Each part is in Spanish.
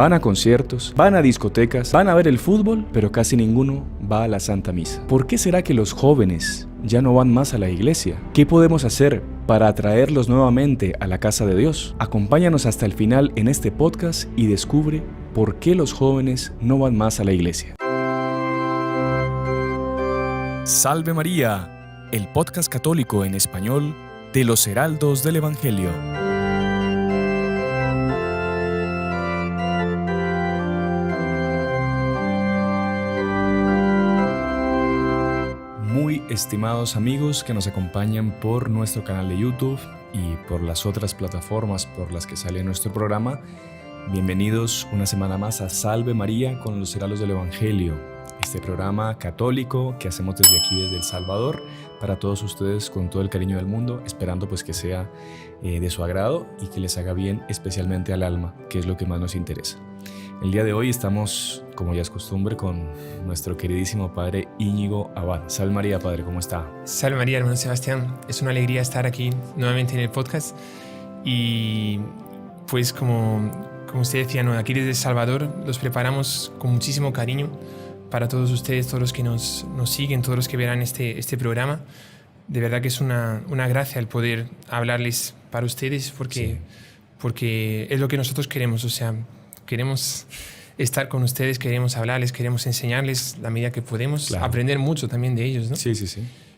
Van a conciertos, van a discotecas, van a ver el fútbol, pero casi ninguno va a la Santa Misa. ¿Por qué será que los jóvenes ya no van más a la iglesia? ¿Qué podemos hacer para atraerlos nuevamente a la casa de Dios? Acompáñanos hasta el final en este podcast y descubre por qué los jóvenes no van más a la iglesia. Salve María, el podcast católico en español de los Heraldos del Evangelio. Muy estimados amigos que nos acompañan por nuestro canal de YouTube y por las otras plataformas por las que sale nuestro programa, bienvenidos una semana más a Salve María con los Heraldos del Evangelio, este programa católico que hacemos desde aquí, desde El Salvador, para todos ustedes con todo el cariño del mundo, esperando pues que sea de su agrado y que les haga bien, especialmente al alma, que es lo que más nos interesa. El día de hoy estamos, como ya es costumbre, con nuestro queridísimo Padre Íñigo Abad. Salve María, Padre, ¿cómo está? Salve María, hermano Sebastián. Es una alegría estar aquí nuevamente en el podcast. Y pues como usted decía, ¿no? Aquí desde El Salvador los preparamos con muchísimo cariño para todos ustedes, todos los que nos siguen, todos los que verán este programa. De verdad que es una gracia el poder hablarles para ustedes porque es lo que nosotros queremos, o sea, queremos estar con ustedes, queremos hablarles, queremos enseñarles la medida que podemos, claro. Aprender mucho también de ellos, ¿no? Sí.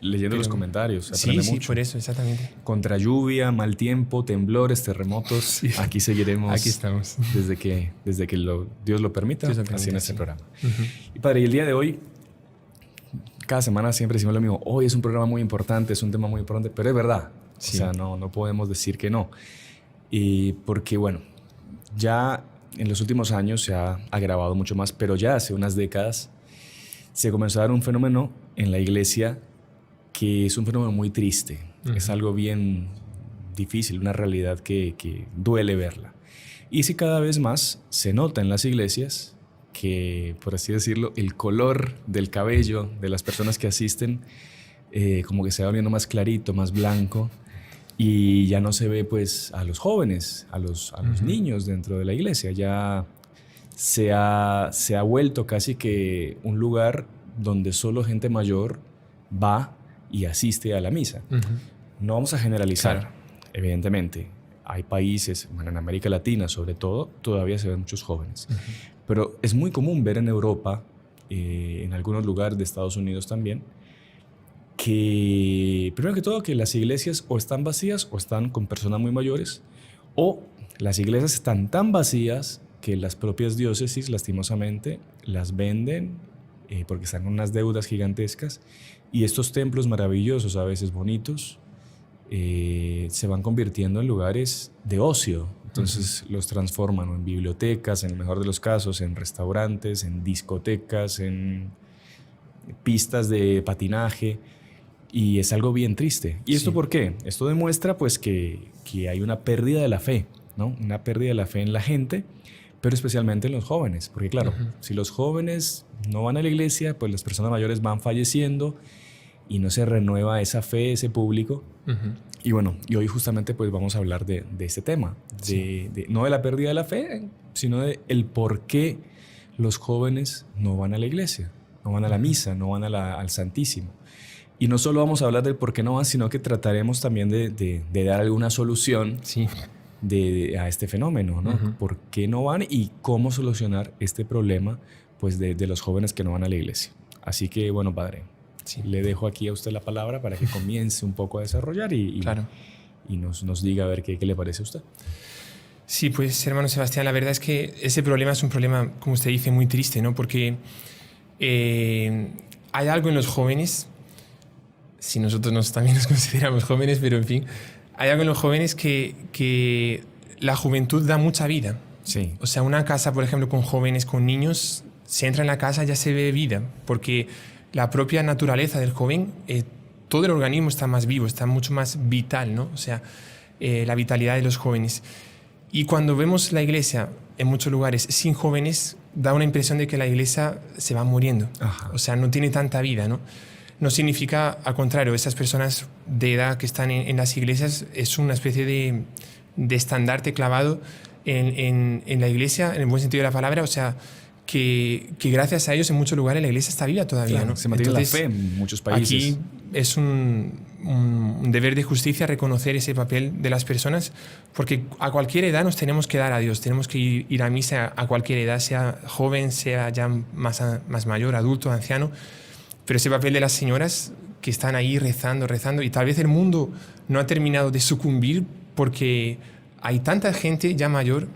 Leyendo los comentarios, aprende mucho. Sí, por eso, exactamente. Contra lluvia, mal tiempo, temblores, terremotos, sí. Aquí seguiremos. Aquí estamos. Desde que Dios lo permita, así en este programa. Uh-huh. Y Padre, y el día de hoy, cada semana siempre decimos lo mismo. Hoy es un programa muy importante, es un tema muy importante, pero es verdad. Sí. O sea, no podemos decir que no. Y porque, bueno, ya en los últimos años se ha agravado mucho más, pero ya hace unas décadas se comenzó a dar un fenómeno en la iglesia que es un fenómeno muy triste. Uh-huh. Es algo bien difícil, una realidad que duele verla. Y es que cada vez más se nota en las iglesias que, por así decirlo, el color del cabello de las personas que asisten como que se va volviendo más clarito, más blanco. Y ya no se ve pues a los jóvenes, a los uh-huh. niños dentro de la iglesia. Ya se ha vuelto casi que un lugar donde solo gente mayor va y asiste a la misa. Uh-huh. No vamos a generalizar, claro. Evidentemente. Hay países, bueno, en América Latina sobre todo, todavía se ven muchos jóvenes. Uh-huh. Pero es muy común ver en Europa, en algunos lugares de Estados Unidos también, que primero que todo que las iglesias o están vacías o están con personas muy mayores, o las iglesias están tan vacías que las propias diócesis lastimosamente las venden porque están con unas deudas gigantescas, y estos templos maravillosos, a veces bonitos, se van convirtiendo en lugares de ocio. Entonces uh-huh. los transforman en bibliotecas, en el mejor de los casos, en restaurantes, en discotecas, en pistas de patinaje. Y es algo bien triste. ¿Y esto por qué? Esto demuestra pues que hay una pérdida de la fe, ¿no? Una pérdida de la fe en la gente, pero especialmente en los jóvenes. Porque claro, uh-huh. si los jóvenes no van a la iglesia, pues las personas mayores van falleciendo y no se renueva esa fe, ese público. Uh-huh. Y bueno, y hoy justamente pues vamos a hablar de este tema. No de la pérdida de la fe, sino de el por qué los jóvenes no van a la iglesia, no van a la misa, no van al Santísimo. Y no solo vamos a hablar del por qué no van, sino que trataremos también de dar alguna solución a este fenómeno, ¿no? Uh-huh. ¿Por qué no van y cómo solucionar este problema pues, de los jóvenes que no van a la iglesia? Así que, bueno, Padre, le dejo aquí a usted la palabra para que comience un poco a desarrollar y nos diga a ver qué le parece a usted. Sí, pues, hermano Sebastián, la verdad es que ese problema es un problema, como usted dice, muy triste, ¿no? Porque hay algo en los jóvenes, si nosotros también nos consideramos jóvenes, pero en fin, hay algo en los jóvenes que la juventud da mucha vida. Sí. O sea, una casa, por ejemplo, con jóvenes, con niños, se entra en la casa, ya se ve vida, porque la propia naturaleza del joven, todo el organismo está más vivo, está mucho más vital, ¿no? O sea, la vitalidad de los jóvenes. Y cuando vemos la iglesia en muchos lugares sin jóvenes, da una impresión de que la iglesia se va muriendo. Ajá. O sea, no tiene tanta vida, ¿no? No significa, al contrario, esas personas de edad que están en las iglesias es una especie de estandarte clavado en la iglesia, en el buen sentido de la palabra, o sea, que gracias a ellos en muchos lugares la iglesia está viva todavía, Claro, ¿no? se mantiene la fe en muchos países. Aquí es un deber de justicia reconocer ese papel de las personas, porque a cualquier edad nos tenemos que dar a Dios, tenemos que ir a misa a cualquier edad, sea joven, sea ya más mayor, adulto, anciano, pero ese papel de las señoras que están ahí rezando, y tal vez el mundo no ha terminado de sucumbir porque hay tanta gente ya mayor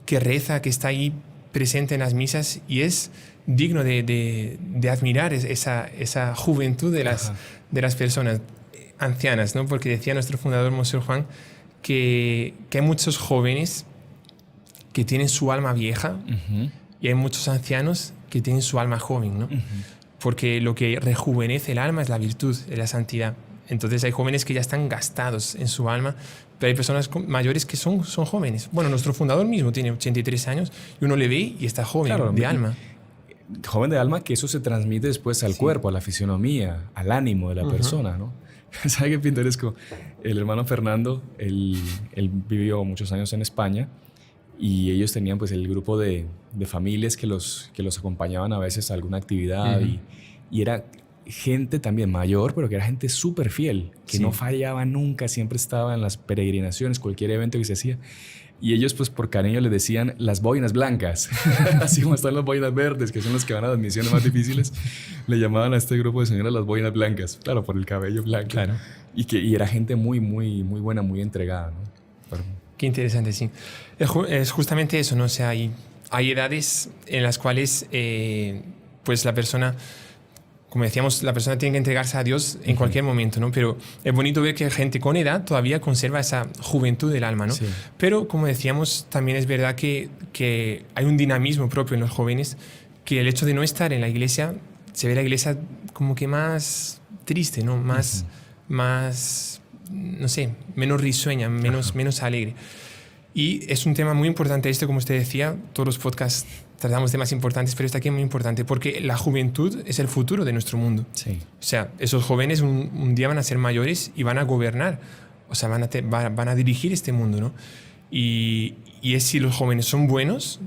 que reza, que está ahí presente en las misas, y es digno de admirar esa juventud de las personas ancianas, ¿no? Porque decía nuestro fundador, Monsieur Juan, que hay muchos jóvenes que tienen su alma vieja y hay muchos ancianos que tienen su alma joven, ¿no? Porque lo que rejuvenece el alma es la virtud, es la santidad. Entonces hay jóvenes que ya están gastados en su alma, pero hay personas mayores que son jóvenes. Bueno, nuestro fundador mismo tiene 83 años y uno le ve y está joven, claro, de alma. Joven de alma, que eso se transmite después al cuerpo, a la fisionomía, al ánimo de la persona, ¿no? ¿Sabe qué pintoresco? El hermano Fernando, él vivió muchos años en España y ellos tenían pues el grupo de familias que los acompañaban a veces a alguna actividad y era gente también mayor, pero que era gente súper fiel, que no fallaba nunca, siempre estaba en las peregrinaciones, cualquier evento que se hacía. Y ellos, pues por cariño, les decían las boinas blancas. Así como están las boinas verdes, que son las que van a las misiones más difíciles, le llamaban a este grupo de señoras las boinas blancas. Claro, por el cabello blanco. Claro. Y era gente muy, muy, muy buena, muy entregada, ¿no? Qué interesante, sí. Es justamente eso, ¿no? O sea, hay edades en las cuales pues la persona, como decíamos, la persona tiene que entregarse a Dios en cualquier momento, ¿no? Pero es bonito ver que gente con edad todavía conserva esa juventud del alma, ¿no? Sí. Pero, como decíamos, también es verdad que hay un dinamismo propio en los jóvenes, que el hecho de no estar en la iglesia, se ve la iglesia como que más triste, ¿no? Más, no sé, menos risueña, menos alegre. Y es un tema muy importante este, como usted decía, todos los podcasts tratamos temas importantes, pero este aquí es muy importante porque la juventud es el futuro de nuestro mundo. Sí. O sea, esos jóvenes un día van a ser mayores y van a gobernar, o sea, van a dirigir este mundo, ¿no? Y es si los jóvenes son buenos,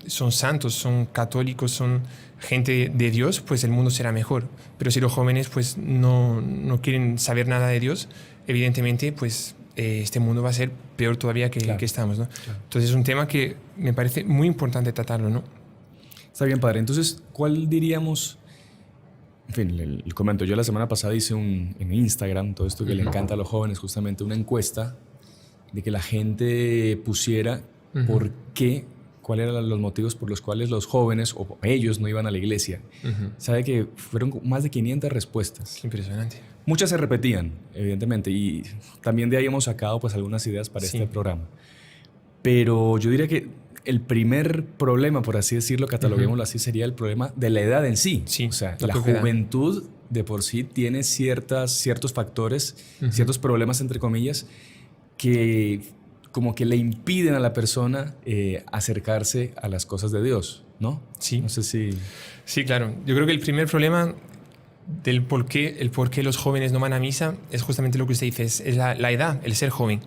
son santos, son católicos, son gente de Dios, pues el mundo será mejor. Pero si los jóvenes pues no quieren saber nada de Dios, evidentemente pues este mundo va a ser peor todavía que estamos, ¿no? Claro. Entonces es un tema que me parece muy importante tratarlo, ¿no? Está bien, padre. Entonces, ¿cuál diríamos? En fin, le comento, yo la semana pasada hice en Instagram, todo esto que le encanta a los jóvenes, justamente una encuesta de que la gente pusiera por qué, cuáles eran los motivos por los cuales los jóvenes o ellos no iban a la iglesia. Sabe que fueron más de 500 respuestas. Qué impresionante. Muchas se repetían, evidentemente, y también de ahí hemos sacado pues, algunas ideas para este programa. Pero yo diría que el primer problema, por así decirlo, cataloguémoslo así, sería el problema de la edad en sí. O sea, la juventud de por sí tiene ciertos factores, ciertos problemas, entre comillas, que como que le impiden a la persona acercarse a las cosas de Dios, ¿no? Sí. No sé si... Sí, claro. Yo creo que el primer problema del por qué los jóvenes no van a misa es justamente lo que usted dice, es la edad, el ser joven.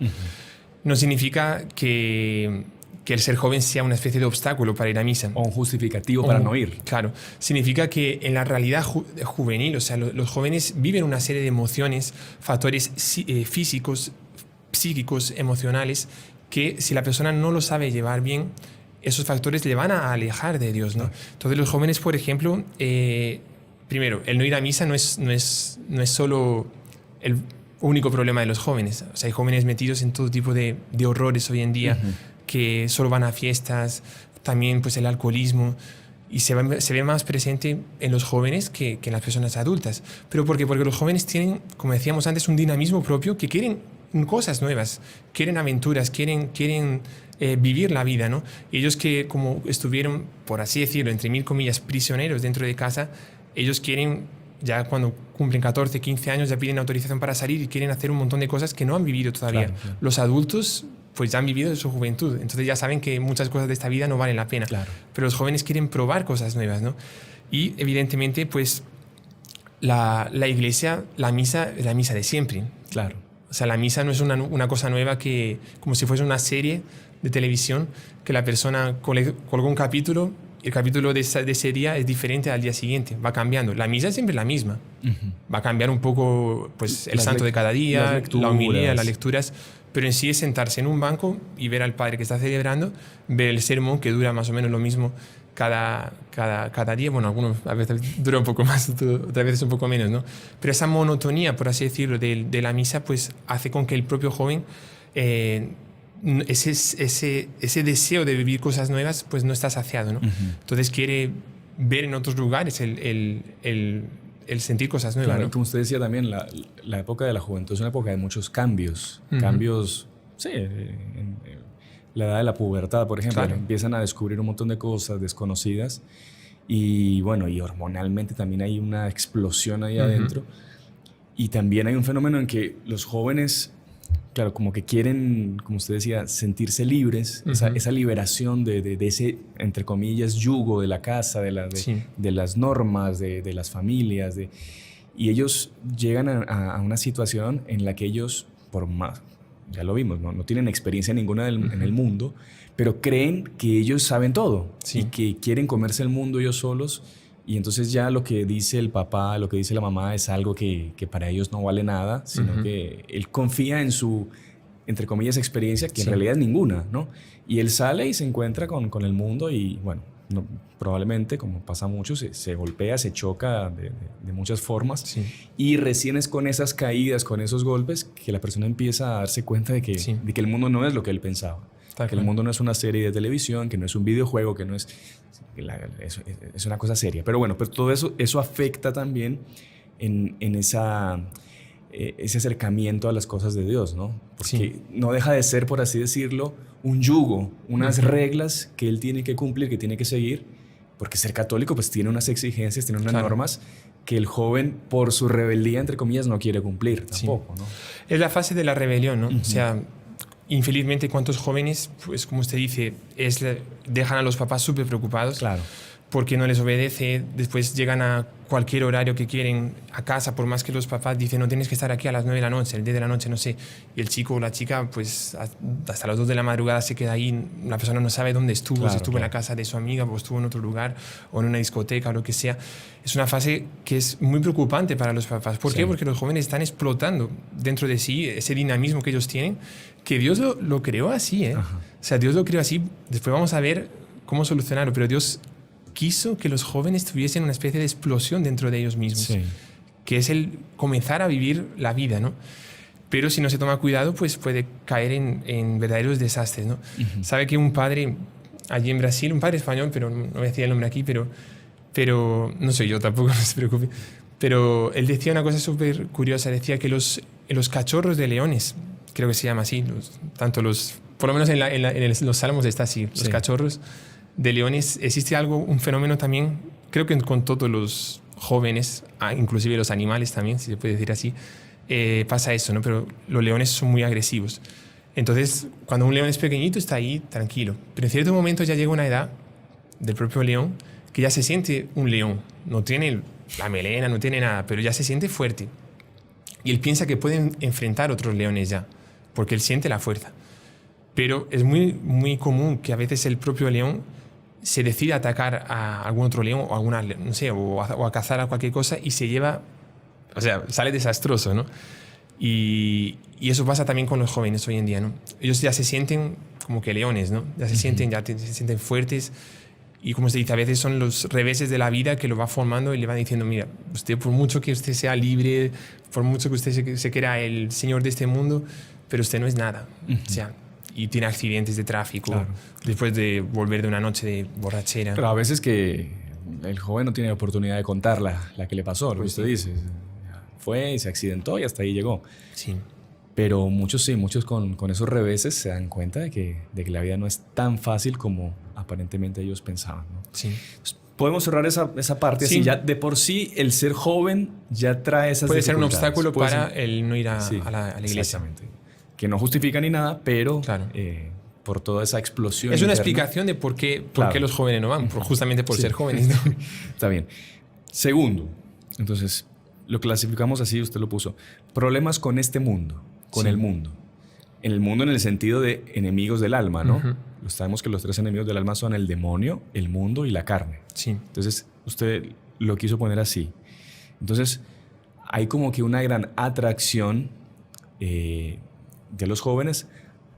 No significa que el ser joven sea una especie de obstáculo para ir a misa. O un justificativo para no ir. Claro. Significa que en la realidad juvenil, o sea, los jóvenes viven una serie de emociones, factores físicos, psíquicos, emocionales, que si la persona no lo sabe llevar bien, esos factores le van a alejar de Dios, ¿no? Entonces los jóvenes, por ejemplo, primero, el no ir a misa no es solo el único problema de los jóvenes. O sea, hay jóvenes metidos en todo tipo de horrores hoy en día, que solo van a fiestas, también pues el alcoholismo, y se ve más presente en los jóvenes que en las personas adultas. ¿Pero por qué? Porque los jóvenes tienen, como decíamos antes, un dinamismo propio, que quieren cosas nuevas, quieren aventuras, quieren vivir la vida, ¿no? Y ellos que como estuvieron, por así decirlo, entre mil comillas, prisioneros dentro de casa, ellos quieren, ya cuando cumplen 14, 15 años, ya piden autorización para salir y quieren hacer un montón de cosas que no han vivido todavía. Claro. Los adultos pues ya han vivido de su juventud, entonces ya saben que muchas cosas de esta vida no valen la pena. Claro. Pero los jóvenes quieren probar cosas nuevas, ¿no? Y evidentemente pues la iglesia, la misa es la misa de siempre. Claro. O sea, la misa no es una cosa nueva que, como si fuese una serie de televisión, que la persona colgó un capítulo y el capítulo de ese día es diferente al día siguiente, va cambiando. La misa es siempre la misma. Va a cambiar un poco pues, el santo de cada día, la homilía, las lecturas, pero en sí es sentarse en un banco y ver al padre que está celebrando, ver el sermón que dura más o menos lo mismo cada día. Bueno, algunos a veces dura un poco más, otras veces un poco menos, ¿no? Pero esa monotonía, por así decirlo, de la misa, pues hace con que el propio joven, ese deseo de vivir cosas nuevas, pues no está saciado, ¿no? Entonces quiere ver en otros lugares el sentir cosas nuevas. Claro, ¿no? como usted decía también, la época de la juventud es una época de muchos cambios. Cambios, sí, en la edad de la pubertad, por ejemplo, Claro. empiezan a descubrir un montón de cosas desconocidas y bueno, y hormonalmente también hay una explosión ahí adentro. Y también hay un fenómeno en que los jóvenes, claro, como que quieren, como usted decía, sentirse libres, esa liberación de ese, entre comillas, yugo de la casa, de las normas, de las familias, y ellos llegan a una situación en la que ellos, por más, ya lo vimos, no tienen experiencia ninguna en el mundo, pero creen que ellos saben todo y que quieren comerse el mundo ellos solos. Y entonces ya lo que dice el papá, lo que dice la mamá es algo que para ellos no vale nada, sino que él confía en su, entre comillas, experiencia, que en realidad es ninguna, ¿no? Y él sale y se encuentra con el mundo y, bueno, probablemente, como pasa mucho, se golpea, se choca de muchas formas. Y recién es con esas caídas, con esos golpes, que la persona empieza a darse cuenta de que el mundo no es lo que él pensaba. Que el mundo no es una serie de televisión, que no es un videojuego, que no es... Es una cosa seria. Pero bueno, pero todo eso afecta también en ese acercamiento a las cosas de Dios, ¿no? Porque no deja de ser, por así decirlo, un yugo, unas reglas que él tiene que cumplir, que tiene que seguir, porque ser católico pues tiene unas exigencias, tiene unas normas que el joven, por su rebeldía, entre comillas, no quiere cumplir tampoco, ¿no? Es la fase de la rebelión, ¿no? O sea, infelizmente, ¿cuántos jóvenes, pues como usted dice, dejan a los papás súper preocupados? Claro. Porque no les obedece, después llegan a cualquier horario que quieren a casa, por más que los papás dicen no tienes que estar aquí a las 9 de la noche, el 10 de la noche, no sé, y el chico o la chica pues hasta las 2 de la madrugada se queda ahí, la persona no sabe dónde estuvo, si estuvo en la casa de su amiga o estuvo en otro lugar o en una discoteca o lo que sea. Es una fase que es muy preocupante para los papás. ¿Por qué? Porque los jóvenes están explotando dentro de sí ese dinamismo que ellos tienen, que Dios lo creó así, ¿eh? O sea, Dios lo creó así, después vamos a ver cómo solucionarlo, pero Dios quiso que los jóvenes tuviesen una especie de explosión dentro de ellos mismos, que es el comenzar a vivir la vida, ¿no? Pero si no se toma cuidado, pues puede caer en verdaderos desastres, ¿no? Sabe que un padre allí en Brasil, un padre español, pero no voy a decir el nombre aquí, pero no soy yo tampoco, no se preocupe, pero él decía una cosa súper curiosa, decía que los cachorros de leones, creo que se llama así, por lo menos en los Salmos está así, los cachorros de leones, existe un fenómeno también, creo que con todos los jóvenes, inclusive los animales también, si se puede decir así, pasa eso, ¿no? Pero los leones son muy agresivos. Entonces, cuando un león es pequeñito, está ahí tranquilo. Pero en cierto momento ya llega una edad del propio león que ya se siente un león. No tiene la melena, no tiene nada, pero ya se siente fuerte. Y él piensa que puede enfrentar otros leones ya, porque él siente la fuerza. Pero es muy, muy común que a veces el propio león se decide a atacar a algún otro león o a cazar a cualquier cosa y se lleva, o sea, sale desastroso, ¿no? Y eso pasa también con los jóvenes hoy en día, ¿no? Ellos ya se sienten como que leones, ¿no? Ya se sienten fuertes y, como se dice, a veces son los reveses de la vida que lo va formando y le van diciendo, mira, usted, por mucho que usted sea libre, por mucho que usted se quiera el señor de este mundo, pero usted no es nada. O sea, y tiene accidentes de tráfico después de volver de una noche de borrachera. Pero a veces que el joven no tiene oportunidad de contar la que le pasó, lo que usted dice. Fue y se accidentó y hasta ahí llegó. Sí. Pero muchos con esos reveses se dan cuenta de que la vida no es tan fácil como aparentemente ellos pensaban, ¿no? Sí. Podemos cerrar esa parte así. Ya de por sí el ser joven ya trae esas puede ser un dificultades. obstáculo para el no ir a la iglesia. Exactamente. Que no justifica ni nada, pero por toda esa explosión es una interna, explicación de por qué los jóvenes no van, justamente por ser jóvenes, ¿no? Está bien. Segundo, entonces, lo clasificamos así, usted lo puso. Problemas con este mundo. con Sí. el mundo. En el mundo en el sentido de enemigos del alma, ¿no? Ujú. Sabemos que los 3 enemigos del alma son el demonio, el mundo y la carne. Sí. Entonces, usted lo quiso poner así. Entonces, hay como que una gran atracción de los jóvenes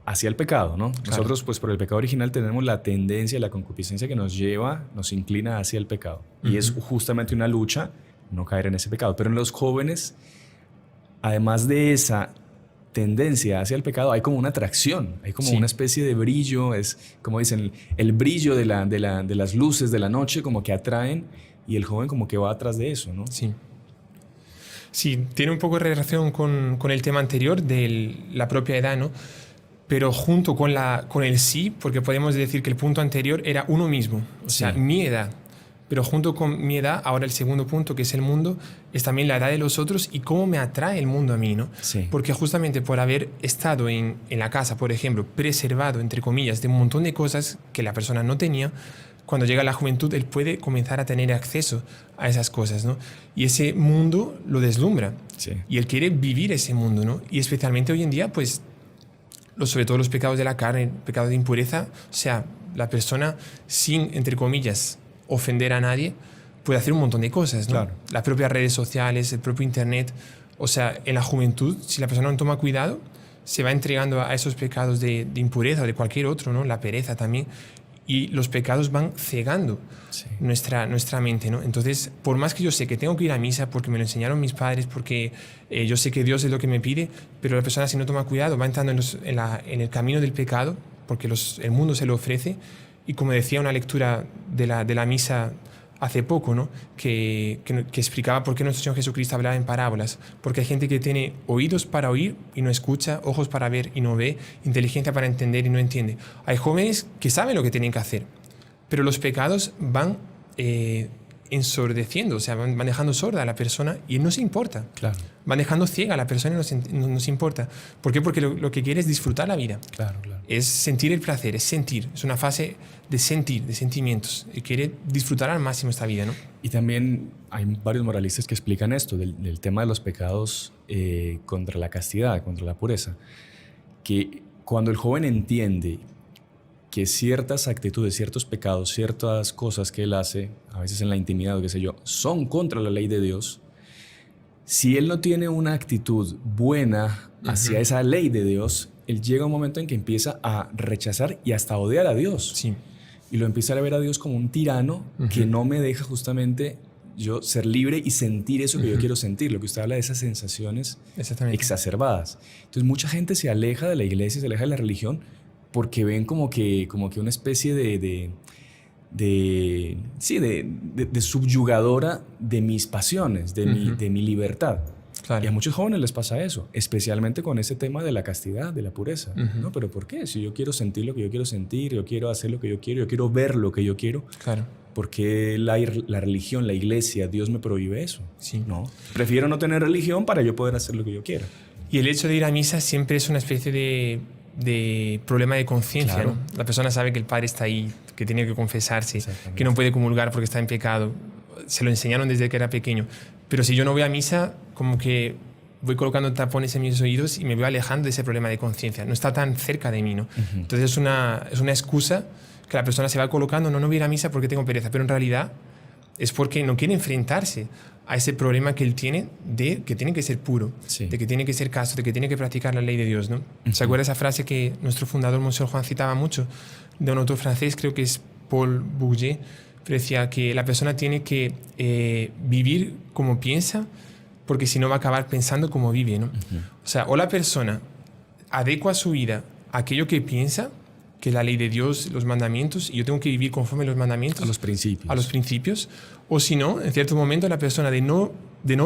hacia el pecado, ¿no? Claro. Nosotros, pues por el pecado original tenemos la tendencia, la concupiscencia que nos lleva, nos inclina hacia el pecado. Y es justamente una lucha no caer en ese pecado. Pero en los jóvenes, además de esa tendencia hacia el pecado, hay como una atracción, hay como Sí. una especie de brillo, es como dicen, el brillo de las luces de la noche como que atraen y el joven como que va atrás de eso, ¿no? Sí. Sí, tiene un poco de relación con el tema anterior de la propia edad, ¿no? Pero junto con el sí, porque podemos decir que el punto anterior era uno mismo, o sea, Sí. mi edad. Pero junto con mi edad, ahora el segundo punto, que es el mundo, es también la edad de los otros y cómo me atrae el mundo a mí, ¿no? Sí. Porque justamente por haber estado en la casa, por ejemplo, preservado, entre comillas, de un montón de cosas que la persona no tenía, cuando llega a la juventud, él puede comenzar a tener acceso a esas cosas, ¿no? Y ese mundo lo deslumbra. Sí. Y él quiere vivir ese mundo, ¿no? Y especialmente hoy en día, pues, sobre todo los pecados de la carne, pecados de impureza, o sea, la persona sin, entre comillas, ofender a nadie, puede hacer un montón de cosas, ¿no? Claro. Las propias redes sociales, el propio internet. O sea, en la juventud, si la persona no toma cuidado, se va entregando a esos pecados de impureza o de cualquier otro, ¿no? La pereza también. Y los pecados van cegando Sí. nuestra mente, ¿no? Entonces, por más que yo sé que tengo que ir a misa porque me lo enseñaron mis padres, porque yo sé que Dios es lo que me pide, pero la persona si no toma cuidado va entrando en el camino del pecado, porque el mundo se lo ofrece. Y como decía una lectura de la misa hace poco, ¿no? que explicaba por qué nuestro Señor Jesucristo hablaba en parábolas. Porque hay gente que tiene oídos para oír y no escucha, ojos para ver y no ve, inteligencia para entender y no entiende. Hay jóvenes que saben lo que tienen que hacer, pero los pecados van ensordeciendo, o sea, van dejando sorda a la persona y no se importa. Claro. Van dejando ciega a la persona y no se importa. ¿Por qué? Porque lo que quiere es disfrutar la vida. Claro, claro. Es sentir el placer, es sentir. Es una fase de sentir, de sentimientos. Y quiere disfrutar al máximo esta vida, ¿no? Y también hay varios moralistas que explican esto, del tema de los pecados contra la castidad, contra la pureza. Que cuando el joven entiende que ciertas actitudes, ciertos pecados, ciertas cosas que él hace, a veces en la intimidad o qué sé yo, son contra la ley de Dios, si él no tiene una actitud buena hacia esa ley de Dios, él llega a un momento en que empieza a rechazar y hasta odiar a Dios. Sí. Y lo empieza a ver a Dios como un tirano que no me deja justamente yo ser libre y sentir eso que yo quiero sentir, lo que usted habla de esas sensaciones Exactamente. exacerbadas. Entonces mucha gente se aleja de la iglesia, se aleja de la religión porque ven como que una especie de subyugadora de mis pasiones, de mi libertad. Claro. Y a muchos jóvenes les pasa eso, especialmente con ese tema de la castidad, de la pureza. ¿No? ¿Pero por qué? Si yo quiero sentir lo que yo quiero sentir, yo quiero hacer lo que yo quiero ver lo que yo quiero, Claro. ¿por qué la religión, la iglesia, Dios me prohíbe eso? Sí. No. Prefiero no tener religión para yo poder hacer lo que yo quiera. Y el hecho de ir a misa siempre es una especie de problema de conciencia, Claro. ¿no? La persona sabe que el padre está ahí, que tiene que confesarse, Exactamente. que no puede comulgar porque está en pecado. Se lo enseñaron desde que era pequeño. Pero si yo no voy a misa, como que voy colocando tapones en mis oídos y me voy alejando de ese problema de conciencia. No está tan cerca de mí, ¿no? Entonces es una excusa que la persona se va colocando, no voy a ir a misa porque tengo pereza, pero en realidad es porque no quiere enfrentarse a ese problema que él tiene de que tiene que ser puro, Sí. de que tiene que ser casto, de que tiene que practicar la ley de Dios, ¿no? ¿Se acuerda esa frase que nuestro fundador, Monsieur Juan, citaba mucho? De un autor francés, creo que es Paul Bourget, pero decía que la persona tiene que vivir como piensa, porque si no va a acabar pensando como vive, ¿no? O sea, o la persona adecua su vida a aquello que piensa, que es la ley de Dios, los mandamientos, y yo tengo que vivir conforme a los mandamientos, A los principios. a los principios, o si no, en cierto momento la persona de no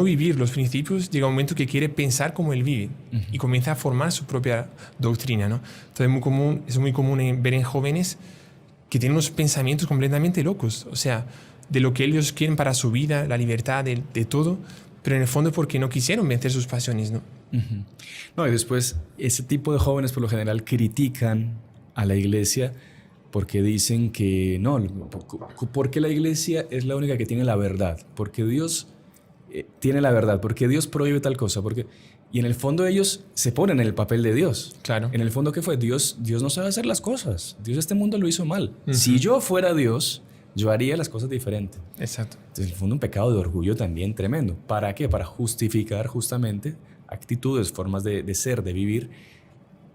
vivir los principios llega un momento que quiere pensar como él vive y comienza a formar su propia doctrina, ¿no? Entonces es muy común ver en jóvenes que tienen unos pensamientos completamente locos, o sea, de lo que ellos quieren para su vida, la libertad, de todo, pero en el fondo porque no quisieron vencer sus pasiones, ¿no? No, y después ese tipo de jóvenes por lo general critican a la iglesia porque dicen que no, porque la iglesia es la única que tiene la verdad, porque Dios tiene la verdad, porque Dios prohíbe tal cosa, porque Y en el fondo ellos se ponen en el papel de Dios. Claro. En el fondo, ¿qué fue? Dios no sabe hacer las cosas. Dios este mundo lo hizo mal. Si yo fuera Dios, yo haría las cosas diferentes. Exacto. Entonces, en el fondo, un pecado de orgullo también tremendo. ¿Para qué? Para justificar justamente actitudes, formas de ser, de vivir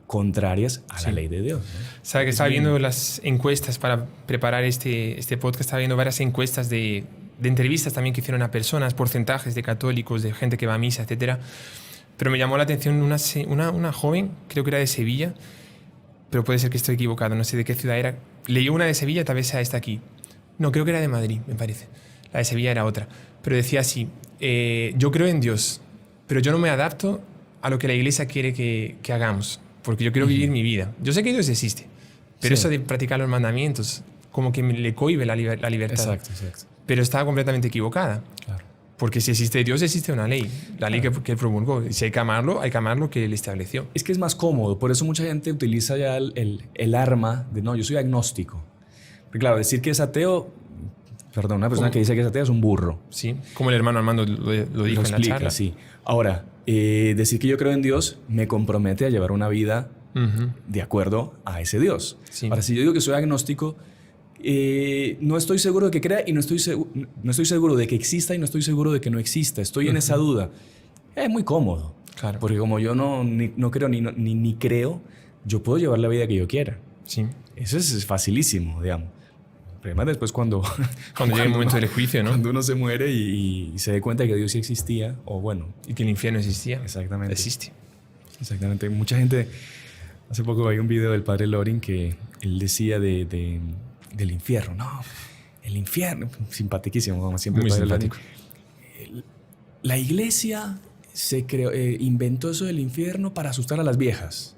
contrarias a la ley de Dios, ¿no? Sabe que estaba viendo las encuestas para preparar este podcast, estaba viendo varias encuestas de entrevistas también que hicieron a personas, porcentajes de católicos, de gente que va a misa, etcétera. Pero me llamó la atención una joven, creo que era de Sevilla, pero puede ser que estoy equivocado, no sé de qué ciudad era. Leí una de Sevilla, tal vez sea esta aquí. No, creo que era de Madrid, me parece. La de Sevilla era otra. Pero decía así, yo creo en Dios, pero yo no me adapto a lo que la iglesia quiere que hagamos, porque yo quiero vivir mi vida. Yo sé que Dios existe, pero eso de practicar los mandamientos como que me le cohíbe la libertad. Exacto. Pero estaba completamente equivocada. Claro. Porque si existe Dios, existe una ley. La ley que Él promulgó. Y si hay que amarlo que Él estableció. Es que es más cómodo. Por eso mucha gente utiliza ya el arma de, no, yo soy agnóstico. Porque claro, decir que es ateo, perdón, una persona que dice que es ateo es un burro. Sí, como el hermano Armando lo dijo en la charla. Sí. Ahora, decir que yo creo en Dios me compromete a llevar una vida de acuerdo a ese Dios. Sí. Ahora, si yo digo que soy agnóstico, no estoy seguro de que crea y no estoy seguro de que exista y no estoy seguro de que no exista. Estoy en esa duda. Es muy cómodo. Claro. Porque como yo no creo ni creo, yo puedo llevar la vida que yo quiera. Sí. Eso es facilísimo, digamos. El problema es después cuando llegue el momento del juicio, ¿no? Cuando uno se muere y se dé cuenta de que Dios sí existía, o bueno. Y que el infierno existía. Exactamente. Existe. Exactamente. Mucha gente... Hace poco vi un video del padre Loring que él decía del infierno. No, el infierno. Simpaticísimo, como siempre. Muy simpático. La iglesia inventó eso del infierno para asustar a las viejas.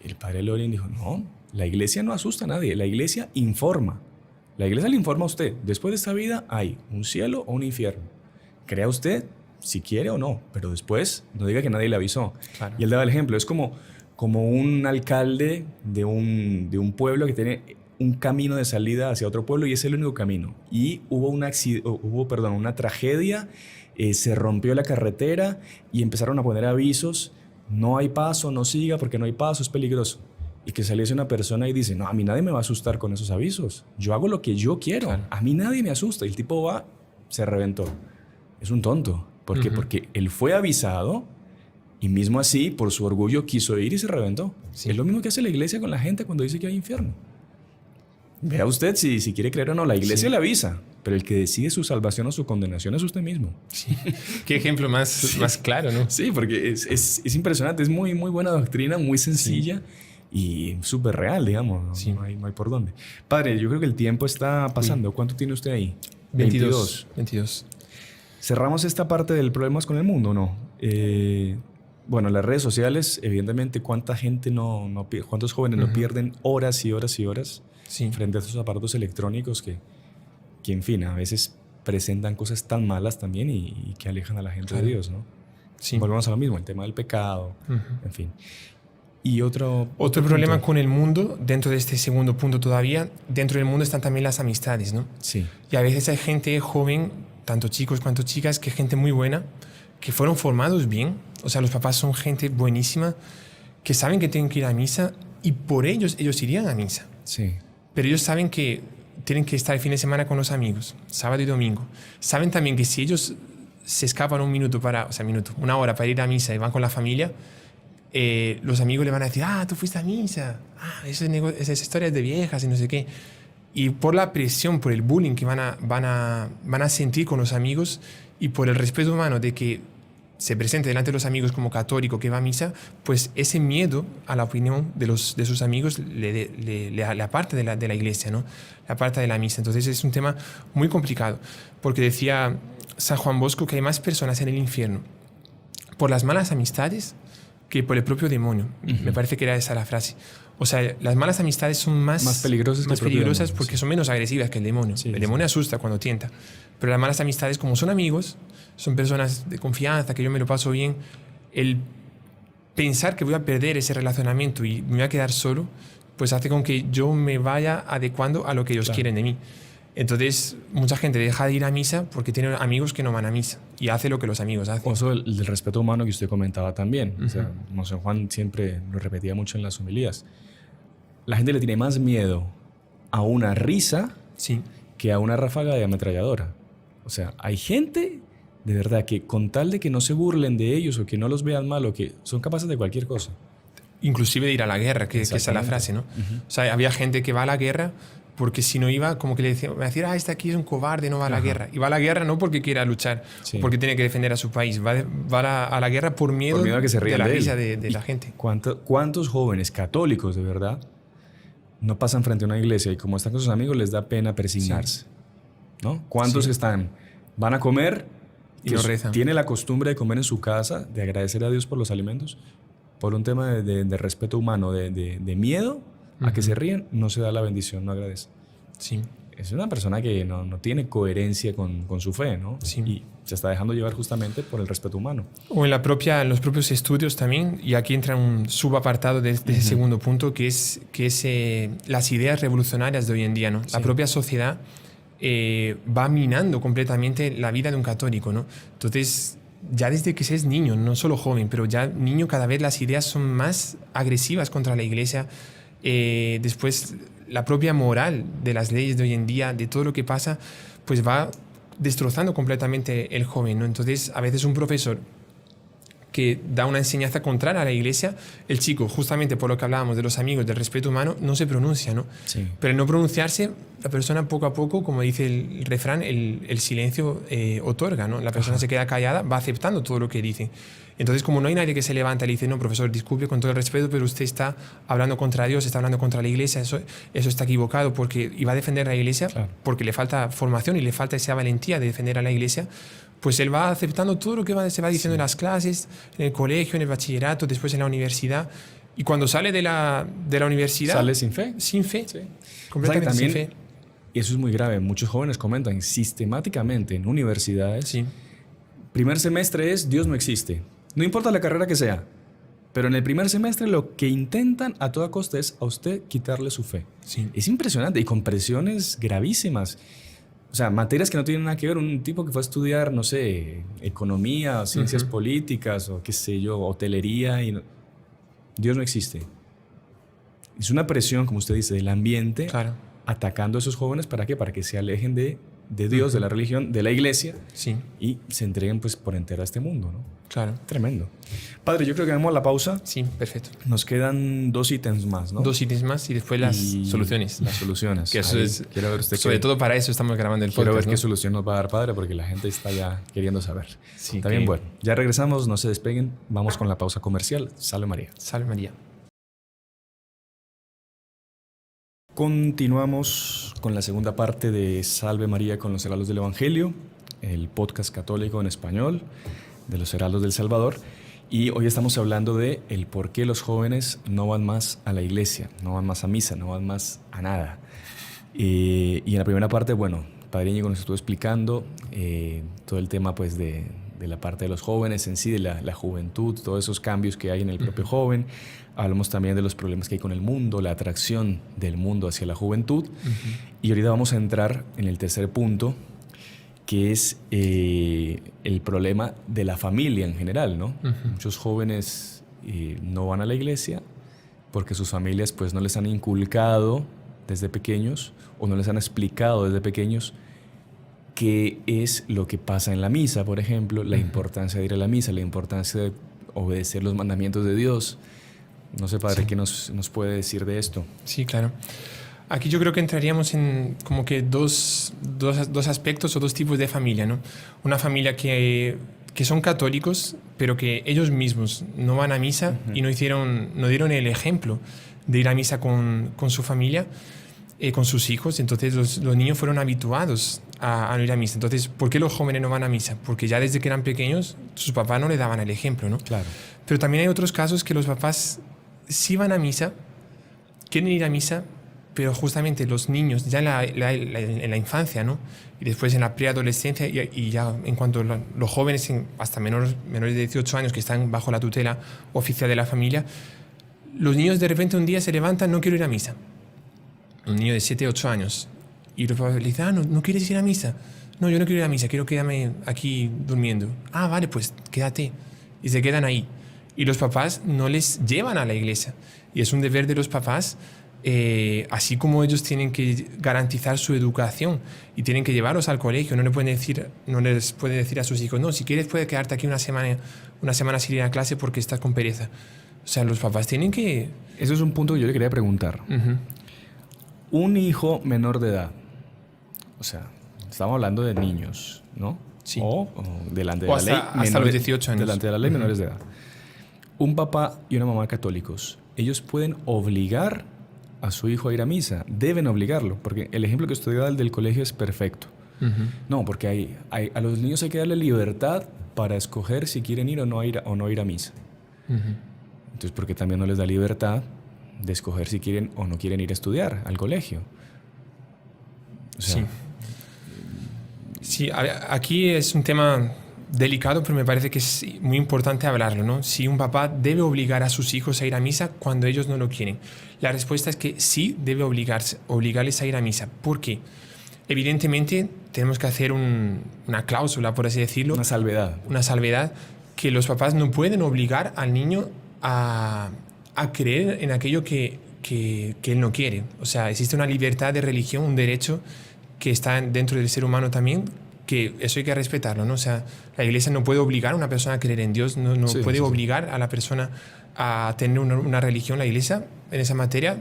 El padre Loring dijo, no, la iglesia no asusta a nadie. La iglesia informa. La iglesia le informa a usted. Después de esta vida hay un cielo o un infierno. Crea usted si quiere o no, pero después no diga que nadie le avisó. Claro. Y él daba el ejemplo. Es como un alcalde de un pueblo que tiene un camino de salida hacia otro pueblo y es el único camino. Y hubo una tragedia, se rompió la carretera y empezaron a poner avisos. No hay paso, no siga porque no hay paso, es peligroso. Y que saliese una persona y dice, no, a mí nadie me va a asustar con esos avisos. Yo hago lo que yo quiero. Claro. A mí nadie me asusta. Y el tipo va, se reventó. Es un tonto. ¿Por qué? Porque él fue avisado y mismo así, por su orgullo, quiso ir y se reventó. Sí. Es lo mismo que hace la iglesia con la gente cuando dice que hay infierno. Vea usted si quiere creer o no. La iglesia le avisa, pero el que decide su salvación o su condenación es usted mismo. Sí. Qué ejemplo más claro, ¿no? Sí, porque es impresionante. Es muy, muy buena doctrina, muy sencilla. Sí. Y súper real, digamos. Sí. No hay por dónde. Padre, yo creo que el tiempo está pasando. Sí. ¿Cuánto tiene usted ahí? 22. ¿Cerramos esta parte del problemas con el mundo o no? Bueno, las redes sociales, evidentemente, ¿cuántos jóvenes no pierden horas y horas y horas frente a esos aparatos electrónicos que, en fin, a veces presentan cosas tan malas también y que alejan a la gente de Dios, ¿no? Sí. Volvemos a lo mismo, el tema del pecado, en fin. Y otro problema con el mundo, dentro de este segundo punto todavía, dentro del mundo están también las amistades, ¿no? Sí. Y a veces hay gente joven, tanto chicos cuanto chicas, que gente muy buena, que fueron formados bien. O sea, los papás son gente buenísima, que saben que tienen que ir a misa y por ellos irían a misa. Sí. Pero ellos saben que tienen que estar el fin de semana con los amigos, sábado y domingo. Saben también que si ellos se escapan una hora para ir a misa y van con la familia, los amigos le van a decir, tú fuiste a misa, esas historias de viejas y no sé qué. Y por la presión, por el bullying que van a sentir con los amigos y por el respeto humano de que se presente delante de los amigos como católico que va a misa, pues ese miedo a la opinión de sus amigos le aparta de la iglesia, ¿no? Le aparta de la misa. Entonces es un tema muy complicado, porque decía San Juan Bosco que hay más personas en el infierno por las malas amistades que por el propio demonio. Me parece que era esa la frase. O sea, las malas amistades son más peligrosas porque son menos agresivas que el demonio. El demonio asusta cuando tienta. Pero las malas amistades, como son amigos, son personas de confianza, que yo me lo paso bien, el pensar que voy a perder ese relacionamiento y me voy a quedar solo, pues hace con que yo me vaya adecuando a lo que ellos quieren de mí. Entonces, mucha gente deja de ir a misa porque tiene amigos que no van a misa y hace lo que los amigos hacen. O eso del respeto humano que usted comentaba también. O sea, Monseñor Juan siempre lo repetía mucho en las homilías. La gente le tiene más miedo a una risa Sí, que a una ráfaga de ametralladora. O sea, hay gente de verdad que con tal de que no se burlen de ellos o que no los vean mal o que son capaces de cualquier cosa. inclusive de ir a la guerra, que esa es la frase, ¿no? O sea, había gente que va a la guerra porque si no iba, como que le decían, este aquí es un cobarde, no va a la guerra. Y va a la guerra no porque quiera luchar Sí. o porque tiene que defender a su país, va a la guerra por miedo, Por miedo a que se rían de la de él. risa de la gente. ¿Cuántos jóvenes católicos de verdad no pasan frente a una iglesia y como están con sus amigos les da pena persignarse? ¿No? ¿Cuántos Sí. van a comer Y no rezan. tiene la costumbre de comer en su casa, de agradecer a Dios por los alimentos, por un tema de respeto humano, de miedo a que se ríen, no se da la bendición, no agradece? Sí. Es una persona que no tiene coherencia con su fe, ¿no? Sí. Y se está dejando llevar justamente por el respeto humano. O en los propios estudios también, y aquí entra un subapartado de ese segundo punto, que es las ideas revolucionarias de hoy en día, ¿no? La propia sociedad va minando completamente la vida de un católico, ¿no? Entonces, ya desde que se es niño, no solo joven, pero ya niño, cada vez las ideas son más agresivas contra la Iglesia. Después, la propia moral de las leyes de hoy en día, de todo lo que pasa, pues va destrozando completamente el joven, ¿no? Entonces, a veces un profesor que da una enseñanza contraria a la Iglesia, el chico, justamente por lo que hablábamos de los amigos, del respeto humano, no se pronuncia, ¿no? Sí. Pero al no pronunciarse, la persona poco a poco, como dice el refrán, el silencio otorga, ¿no? La persona se queda callada, va aceptando todo lo que dice. Entonces, como no hay nadie que se levanta y le dice, no, profesor, disculpe con todo el respeto, pero usted está hablando contra Dios, está hablando contra la Iglesia, eso está equivocado, porque iba a defender a la Iglesia, Claro. porque le falta formación y le falta esa valentía de defender a la Iglesia, pues él va aceptando todo lo que se va diciendo en las clases, en el colegio, en el bachillerato, después en la universidad. Y cuando sale de la universidad... ¿Sale sin fe? Sin fe. Sí. Completamente O sea que sin también, fe. y eso es muy grave, muchos jóvenes comentan sistemáticamente en universidades, Sí, primer semestre es Dios no existe. No importa la carrera que sea, pero en el primer semestre lo que intentan a toda costa es a usted quitarle su fe. sí. Es impresionante y con presiones gravísimas. O sea, materias que no tienen nada que ver. Un tipo que fue a estudiar, no sé, economía, ciencias políticas o qué sé yo, hotelería. Dios no existe. Es una presión, como usted dice, del ambiente Claro. atacando a esos jóvenes. ¿Para qué? Para que se alejen de Dios, de la religión, de la iglesia Sí, y se entreguen pues por entero a este mundo, ¿no? claro. Tremendo. Padre, yo creo que vamos a la pausa. Sí, perfecto. Nos quedan 2 ítems más, ¿no? 2 ítems más y después las Y soluciones. Las soluciones. Que eso Ahí, es... quiero ver usted Sobre todo para eso estamos grabando el quiero ver podcast, qué ¿no? solución nos va a dar, padre, porque la gente está ya queriendo saber. Sí, También, que- bueno, ya regresamos, no se despeguen, vamos con la pausa comercial. Salve María. Salve María. Continuamos con la segunda parte de Salve María con los Heraldos del Evangelio, el podcast católico en español de los Heraldos del Salvador. Y hoy estamos hablando de el por qué los jóvenes no van más a la iglesia, no van más a misa, no van más a nada. Y en la primera parte, bueno, Padre Íñigo nos estuvo explicando todo el tema pues de la parte de los jóvenes en sí, de la juventud, todos esos cambios que hay en el propio joven. Hablamos también de los problemas que hay con el mundo, la atracción del mundo hacia la juventud. Y ahorita vamos a entrar en el tercer punto, que es el problema de la familia en general, ¿no? Muchos jóvenes no van a la iglesia porque sus familias pues no les han inculcado desde pequeños o no les han explicado desde pequeños qué es lo que pasa en la misa, por ejemplo, la importancia de ir a la misa, la importancia de obedecer los mandamientos de Dios. No sé, padre, Sí. ¿qué nos puede decir de esto? Sí, claro. Aquí yo creo que entraríamos en como que dos aspectos o 2 tipos de familia, ¿no? Una familia que son católicos, pero que ellos mismos no van a misa y no dieron el ejemplo de ir a misa con su familia, con sus hijos. Entonces los niños fueron habituados a no ir a misa. Entonces, ¿por qué los jóvenes no van a misa? Porque ya desde que eran pequeños sus papás no le daban el ejemplo, ¿no? Claro. Pero también hay otros casos que los papás sí van a misa, quieren ir a misa, pero justamente los niños ya en la infancia, ¿no? Y después en la preadolescencia y ya en cuanto a los jóvenes hasta menores de 18 años que están bajo la tutela oficial de la familia, los niños de repente un día se levantan, no quiero ir a misa. Un niño de 7, 8 años. Y los papás le dicen, ¿no quieres ir a misa? No, yo no quiero ir a misa, quiero quedarme aquí durmiendo. Ah, vale, pues quédate. Y se quedan ahí. Y los papás no les llevan a la iglesia. Y es un deber de los papás, así como ellos tienen que garantizar su educación y tienen que llevarlos al colegio. No les pueden decir a sus hijos, no, si quieres puedes quedarte aquí una semana sin ir a clase porque estás con pereza. O sea, los papás tienen que... Eso es un punto que yo le quería preguntar. Un hijo menor de edad, o sea, estamos hablando de niños, ¿no? Sí. O delante de la ley. Hasta los 18 años. Delante de la ley, menores de edad. Un papá y una mamá católicos, ellos pueden obligar a su hijo a ir a misa. Deben obligarlo, porque el ejemplo que usted da del colegio es perfecto. No, porque a los niños hay que darle libertad para escoger si quieren ir o no ir a misa. Entonces, ¿por qué también no les da libertad de escoger si quieren o no quieren ir a estudiar al colegio? O sea, sí, aquí es un tema delicado, pero me parece que es muy importante hablarlo, ¿no? Si un papá debe obligar a sus hijos a ir a misa cuando ellos no lo quieren. La respuesta es que sí debe obligarles a ir a misa. ¿Por qué? Evidentemente tenemos que hacer una cláusula, por así decirlo. Una salvedad. Una salvedad, que los papás no pueden obligar al niño a creer en aquello que él no quiere. O sea, existe una libertad de religión, un derecho que está dentro del ser humano también, que eso hay que respetarlo, ¿no? O sea, la iglesia no puede obligar a una persona a creer en Dios, no puede obligar a la persona a tener una religión. La iglesia en esa materia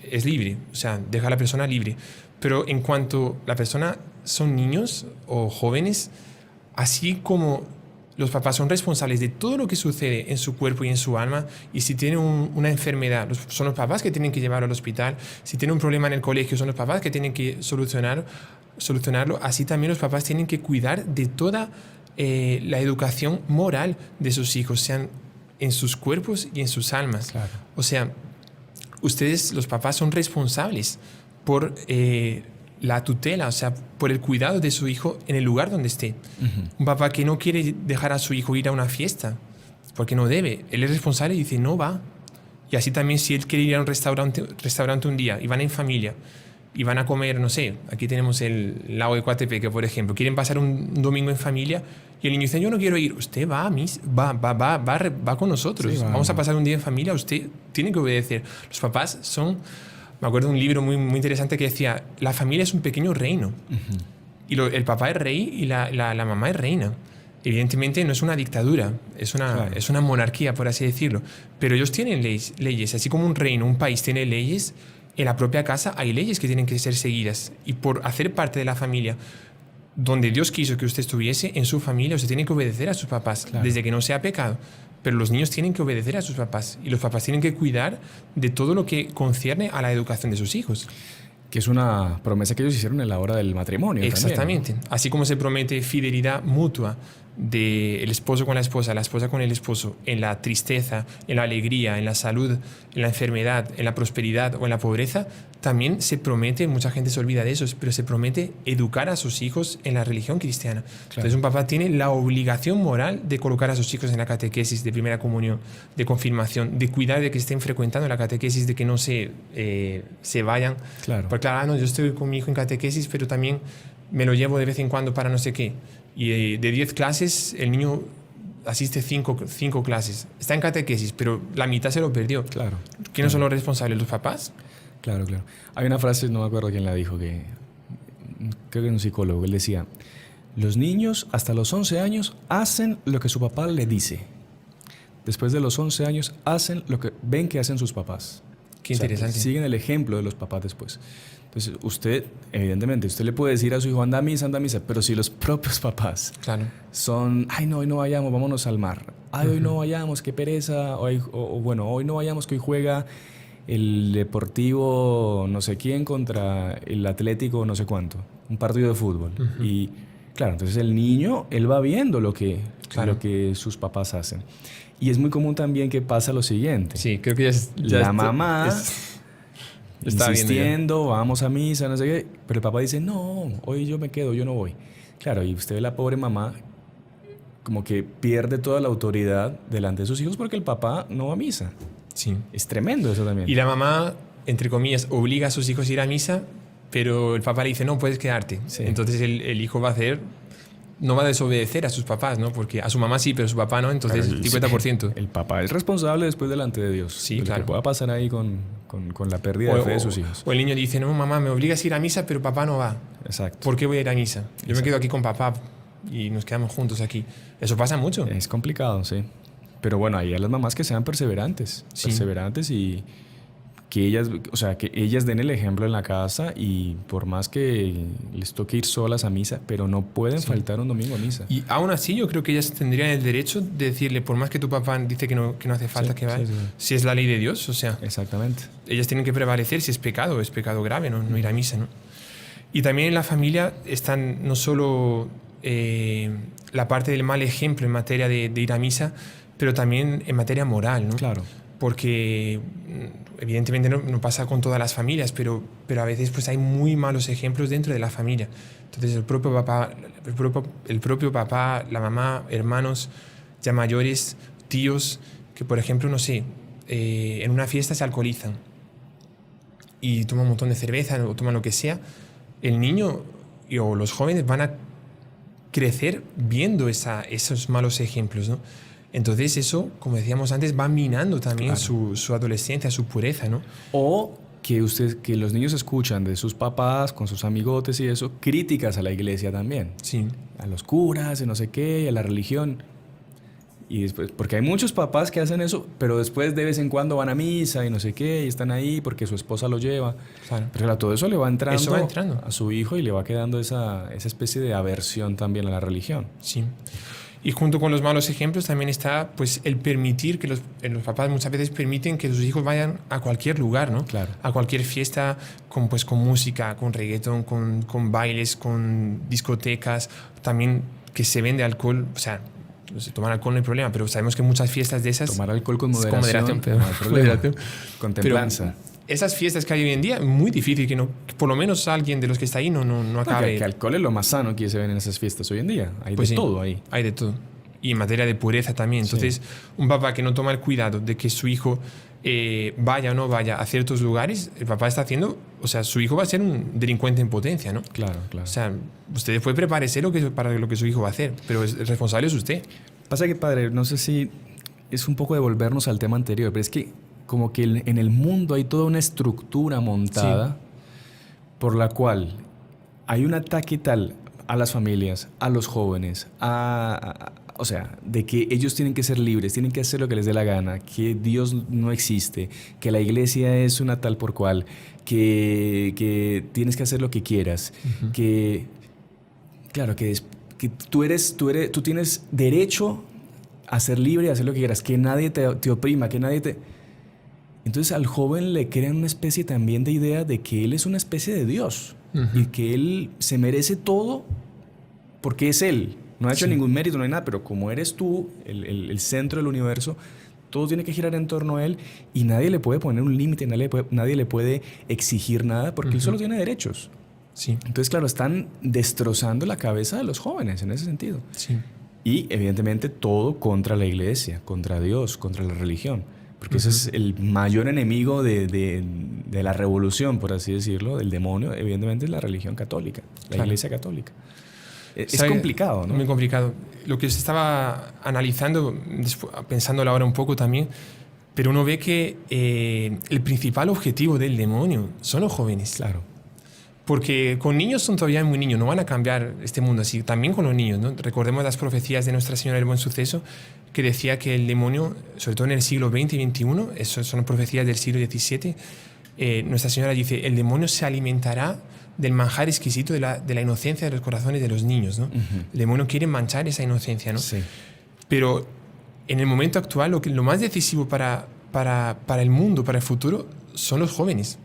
es libre, o sea, deja a la persona libre. Pero en cuanto la persona son niños o jóvenes, así como los papás son responsables de todo lo que sucede en su cuerpo y en su alma, y si tienen una enfermedad, son los papás que tienen que llevarlo al hospital. Si tienen un problema en el colegio, son los papás que tienen que solucionarlo. Así también los papás tienen que cuidar de toda la educación moral de sus hijos, sean en sus cuerpos y en sus almas. Claro. O sea, ustedes, los papás, son responsables por la tutela, o sea, por el cuidado de su hijo en el lugar donde esté. Un papá que no quiere dejar a su hijo ir a una fiesta, porque no debe, él es responsable y dice, no va. Y así también, si él quiere ir a un restaurante un día y van en familia y van a comer, no sé, aquí tenemos el lago de Coatepeque, por ejemplo, quieren pasar un domingo en familia y el niño dice, yo no quiero ir. Usted va con nosotros, Sí, vamos a pasar un día en familia, usted tiene que obedecer. Los papás son... Me acuerdo de un libro muy, muy interesante que decía, la familia es un pequeño reino. Y el papá es rey y la mamá es reina. Evidentemente no es una dictadura, es una monarquía, por así decirlo. Pero ellos tienen leyes, así como un reino, un país tiene leyes, en la propia casa hay leyes que tienen que ser seguidas. Y por hacer parte de la familia, donde Dios quiso que usted estuviese, en su familia, usted tiene que obedecer a sus papás, desde que no sea pecado. Pero los niños tienen que obedecer a sus papás y los papás tienen que cuidar de todo lo que concierne a la educación de sus hijos. Que es una promesa que ellos hicieron en la hora del matrimonio. Exactamente. También, ¿no? Así como se promete fidelidad mutua del esposo con la esposa con el esposo, en la tristeza, en la alegría, en la salud, en la enfermedad, en la prosperidad o en la pobreza, también se promete, mucha gente se olvida de eso, pero se promete educar a sus hijos en la religión cristiana. Claro. Entonces un papá tiene la obligación moral de colocar a sus hijos en la catequesis de primera comunión, de confirmación, de cuidar de que estén frecuentando la catequesis, de que no se vayan. Claro. Porque claro, no, yo estoy con mi hijo en catequesis, pero también me lo llevo de vez en cuando para no sé qué. Y de 10 clases, el niño asiste 5 clases. Está en catequesis, pero la mitad se lo perdió. Claro. ¿Quiénes son los responsables? ¿Los papás? Claro. Hay una frase, no me acuerdo quién la dijo, que creo que era un psicólogo. Él decía, los niños hasta los 11 años hacen lo que su papá le dice. Después de los 11 años hacen lo que ven que hacen sus papás. Qué interesante. Siguen el ejemplo de los papás después. Entonces, usted, evidentemente, usted le puede decir a su hijo, anda a misa, pero si los propios papás son, ay, no, hoy no vayamos, vámonos al mar. Ay, hoy no vayamos, qué pereza. Hoy no vayamos, que hoy juega el Deportivo no sé quién contra el Atlético no sé cuánto. Un partido de fútbol. Y, claro, entonces el niño, él va viendo lo que sus papás hacen. Y es muy común también que pasa lo siguiente. Sí, creo que la mamá... Está insistiendo, vamos a misa, no sé qué, pero el papá dice, no, hoy yo me quedo, yo no voy. Claro, y usted ve la pobre mamá como que pierde toda la autoridad delante de sus hijos porque el papá no va a misa. Sí. Es tremendo eso también. Y la mamá, entre comillas, obliga a sus hijos a ir a misa, pero el papá le dice, no, puedes quedarte. Sí. Entonces el hijo no va a desobedecer a sus papás, ¿no? Porque a su mamá sí, pero a su papá no, entonces Claro, 50%. El papá es responsable después delante de Dios. Sí, de lo claro. que pueda pasar ahí con la pérdida de fe de sus hijos. O el niño dice, no, mamá, me obligas a ir a misa, pero papá no va. Exacto. ¿Por qué voy a ir a misa? Yo me Exacto. quedo aquí con papá y nos quedamos juntos aquí. Eso pasa mucho. Es complicado, sí. Pero bueno, ahí a las mamás que sean perseverantes. Sí. Perseverantes y que ellas den el ejemplo en la casa y por más que les toque ir solas a misa, pero no pueden Sí. faltar un domingo a misa. Y aún así yo creo que ellas tendrían el derecho de decirle, por más que tu papá dice que no hace falta Sí, que vaya, sí, sí. si es la ley de Dios, o sea, Exactamente. ellas tienen que prevalecer si es pecado grave, no ir a misa, ¿no? Y también en la familia están no solo la parte del mal ejemplo en materia de ir a misa, pero también en materia moral, ¿no? Claro. Porque evidentemente no pasa con todas las familias, pero a veces pues hay muy malos ejemplos dentro de la familia. Entonces el propio papá, la mamá, hermanos ya mayores, tíos, que por ejemplo, no sé, en una fiesta se alcoholizan y toman un montón de cerveza o toman lo que sea, el niño o los jóvenes van a crecer viendo esos malos ejemplos, ¿no? Entonces eso, como decíamos antes, va minando también Claro. su adolescencia, su pureza, ¿no? O que los niños escuchan de sus papás, con sus amigotes y eso, críticas a la iglesia también. Sí, A los curas y no sé qué, y a la religión. Y después, porque hay muchos papás que hacen eso, pero después de vez en cuando van a misa y no sé qué, y están ahí porque su esposa lo lleva. claro. Pero claro, todo eso le va entrando, Eso va entrando. a su hijo y le va quedando esa especie de aversión también a la religión. Sí. Y junto con los malos ejemplos también está pues, el permitir que los papás muchas veces permiten que sus hijos vayan a cualquier lugar, ¿no? Claro. A cualquier fiesta con música, con reggaetón, con bailes, con discotecas, también que se vende alcohol, o sea, no sé, tomar alcohol no hay problema, pero sabemos que muchas fiestas de esas... Tomar alcohol con Con moderación, moderación, pero- no hay problema. moderación. Con templanza. Esas fiestas que hay hoy en día, es muy difícil que por lo menos alguien de los que está ahí no acabe. Que alcohol es lo más sano que se ven en esas fiestas hoy en día. Hay Pues de sí, todo ahí. Hay de todo. Y en materia de pureza también. Entonces, un papá que no toma el cuidado de que su hijo vaya o no vaya a ciertos lugares, el papá está haciendo, o sea, su hijo va a ser un delincuente en potencia, ¿no? Claro, claro. O sea, usted después prepárese para lo que su hijo va a hacer, pero el responsable es usted. Pasa que, padre, no sé si es un poco devolvernos al tema anterior, pero es que como que en el mundo hay toda una estructura montada por la cual hay un ataque tal a las familias, a los jóvenes, o sea, de que ellos tienen que ser libres, tienen que hacer lo que les dé la gana, que Dios no existe, que la iglesia es una tal por cual, que tienes que hacer lo que quieras, que, claro, que tú tienes derecho a ser libre y a hacer lo que quieras, que nadie te oprima, que nadie te... Entonces al joven le crean una especie también de idea de que él es una especie de Dios y que él se merece todo porque es él. No ha hecho ningún mérito, no hay nada, pero como eres tú, el centro del universo, todo tiene que girar en torno a él y nadie le puede poner un límite, nadie le puede exigir nada porque él solo tiene derechos. Sí, Entonces, claro, están destrozando la cabeza de los jóvenes en ese sentido. sí. Y evidentemente todo contra la iglesia, contra Dios, contra la religión. Porque ese es el mayor enemigo de la revolución, por así decirlo, del demonio, evidentemente es la religión católica, la Claro. iglesia católica. Es ¿Sabe? complicado, ¿no? Muy complicado. Lo que se estaba analizando, pensándolo ahora un poco también, pero uno ve que el principal objetivo del demonio son los jóvenes. Claro. Porque con niños son todavía muy niños, no van a cambiar este mundo así. También con los niños, ¿no? Recordemos las profecías de Nuestra Señora del Buen Suceso, que decía que el demonio, sobre todo en el siglo XX y XXI, eso son profecías del siglo XVII, Nuestra Señora dice, el demonio se alimentará del manjar exquisito de la inocencia de los corazones de los niños, ¿no? El demonio quiere manchar esa inocencia, ¿no? Sí. Pero en el momento actual lo más decisivo para el mundo, para el futuro, son los jóvenes.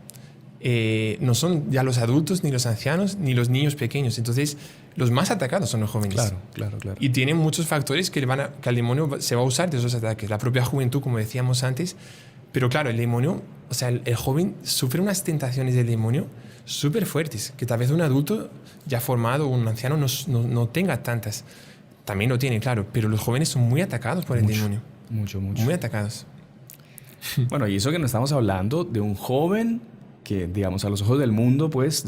No son ya los adultos, ni los ancianos, ni los niños pequeños. Entonces, los más atacados son los jóvenes. Claro, claro, claro. Y tienen muchos factores que el demonio se va a usar de esos ataques. La propia juventud, como decíamos antes. Pero claro, el demonio, o sea, el joven sufre unas tentaciones del demonio súper fuertes, que tal vez un adulto ya formado o un anciano no tenga tantas. También lo tiene, claro, pero los jóvenes son muy atacados por el demonio. Mucho, mucho. Muy atacados. Bueno, y eso que no estamos hablando de un joven que, digamos, a los ojos del mundo, pues,